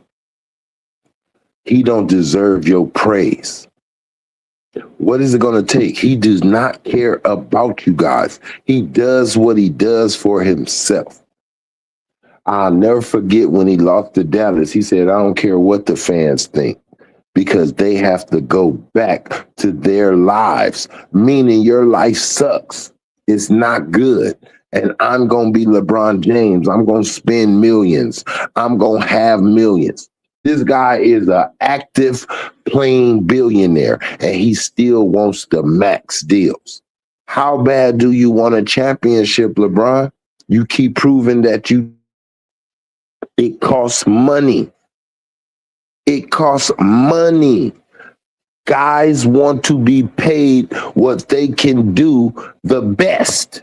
He don't deserve your praise. What is it going to take? He does not care about you guys. He does what he does for himself. I'll never forget when he lost to Dallas. He said, I don't care what the fans think because they have to go back to their lives, meaning your life sucks. It's not good. And I'm going to be LeBron James. I'm going to spend millions. I'm going to have millions. This guy is an active playing billionaire, and he still wants the max deals. How bad do you want a championship, LeBron? You keep proving that it costs money. It costs money. Guys want to be paid what they can do the best,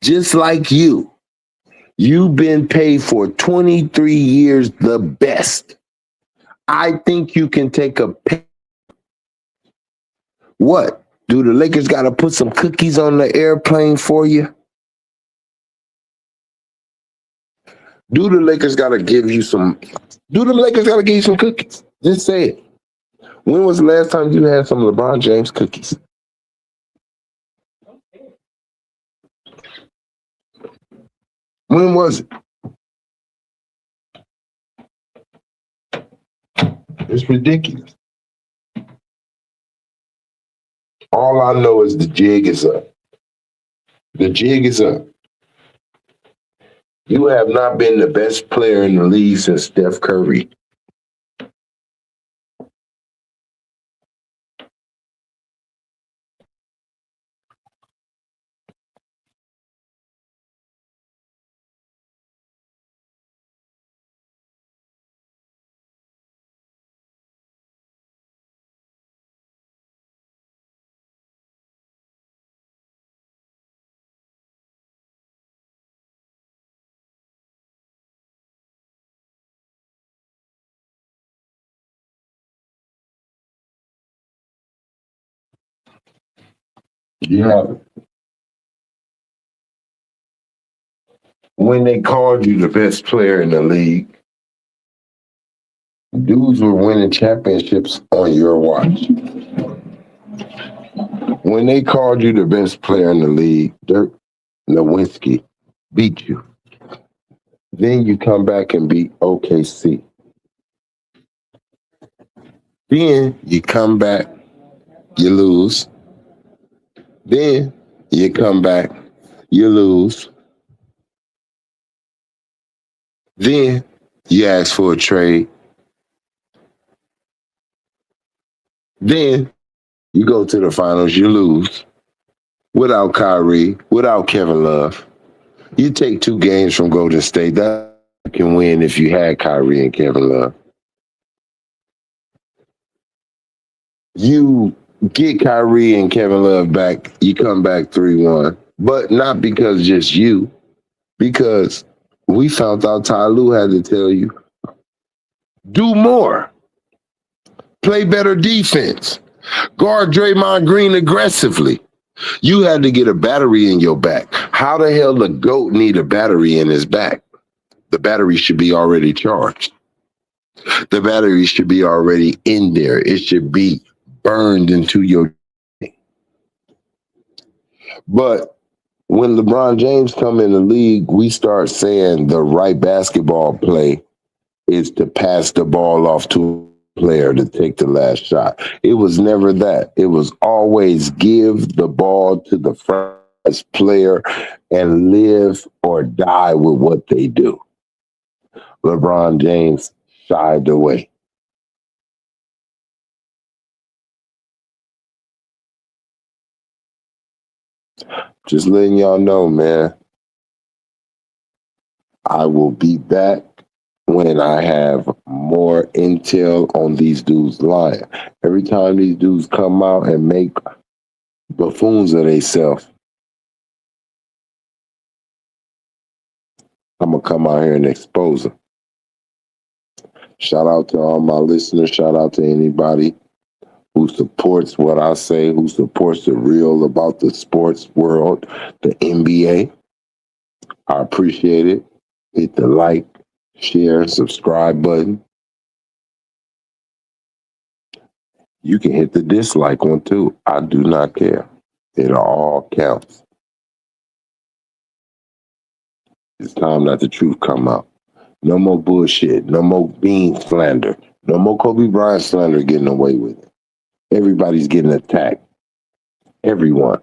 just like you. You've been paid for 23 years the best. I think you can take a pay. What? Do the Lakers got to put some cookies on the airplane for you? Do the Lakers got to give you some? Do the Lakers got to give you some cookies? Just say it. When was the last time you had some LeBron James cookies? When was it? It's ridiculous. All I know is the jig is up. The jig is up. You have not been the best player in the league since Steph Curry. You haven't. When they called you the best player in the league, dudes were winning championships on your watch. When they called you the best player in the league, Dirk Nowitzki beat you. Then you come back and beat OKC. Then you come back, you lose. Then you come back, you lose. Then You ask for a trade. Then you go to the finals, you lose without Kyrie, without Kevin Love. You take 2 games from Golden State. That you can win if you had Kyrie and Kevin Love. You get Kyrie and Kevin Love back, you come back 3-1. But not because just you, because we found out Ty Lue had to tell you, do more. Play better defense. Guard Draymond Green aggressively. You had to get a battery in your back. How the hell the GOAT need a battery in his back? The battery should be already charged. The battery should be already in there. It should be burned into your. But when LeBron James come in the league, we start saying the right basketball play is to pass the ball off to a player to take the last shot. It was never that. It was always give the ball to the first player and live or die with what they do. LeBron James shied away. Just letting y'all know, man. I will be back when I have more intel on these dudes lying. Every time these dudes come out and make buffoons of themselves, I'm going to come out here and expose them. Shout out to all my listeners. Shout out to anybody who supports what I say, who supports the real about the sports world, the NBA. I appreciate it. Hit the like, share, subscribe button. You can hit the dislike one too. I do not care. It all counts. It's time that the truth come out. No more bullshit. No more Bean slander. No more Kobe Bryant slander getting away with it. Everybody's getting attacked. Everyone.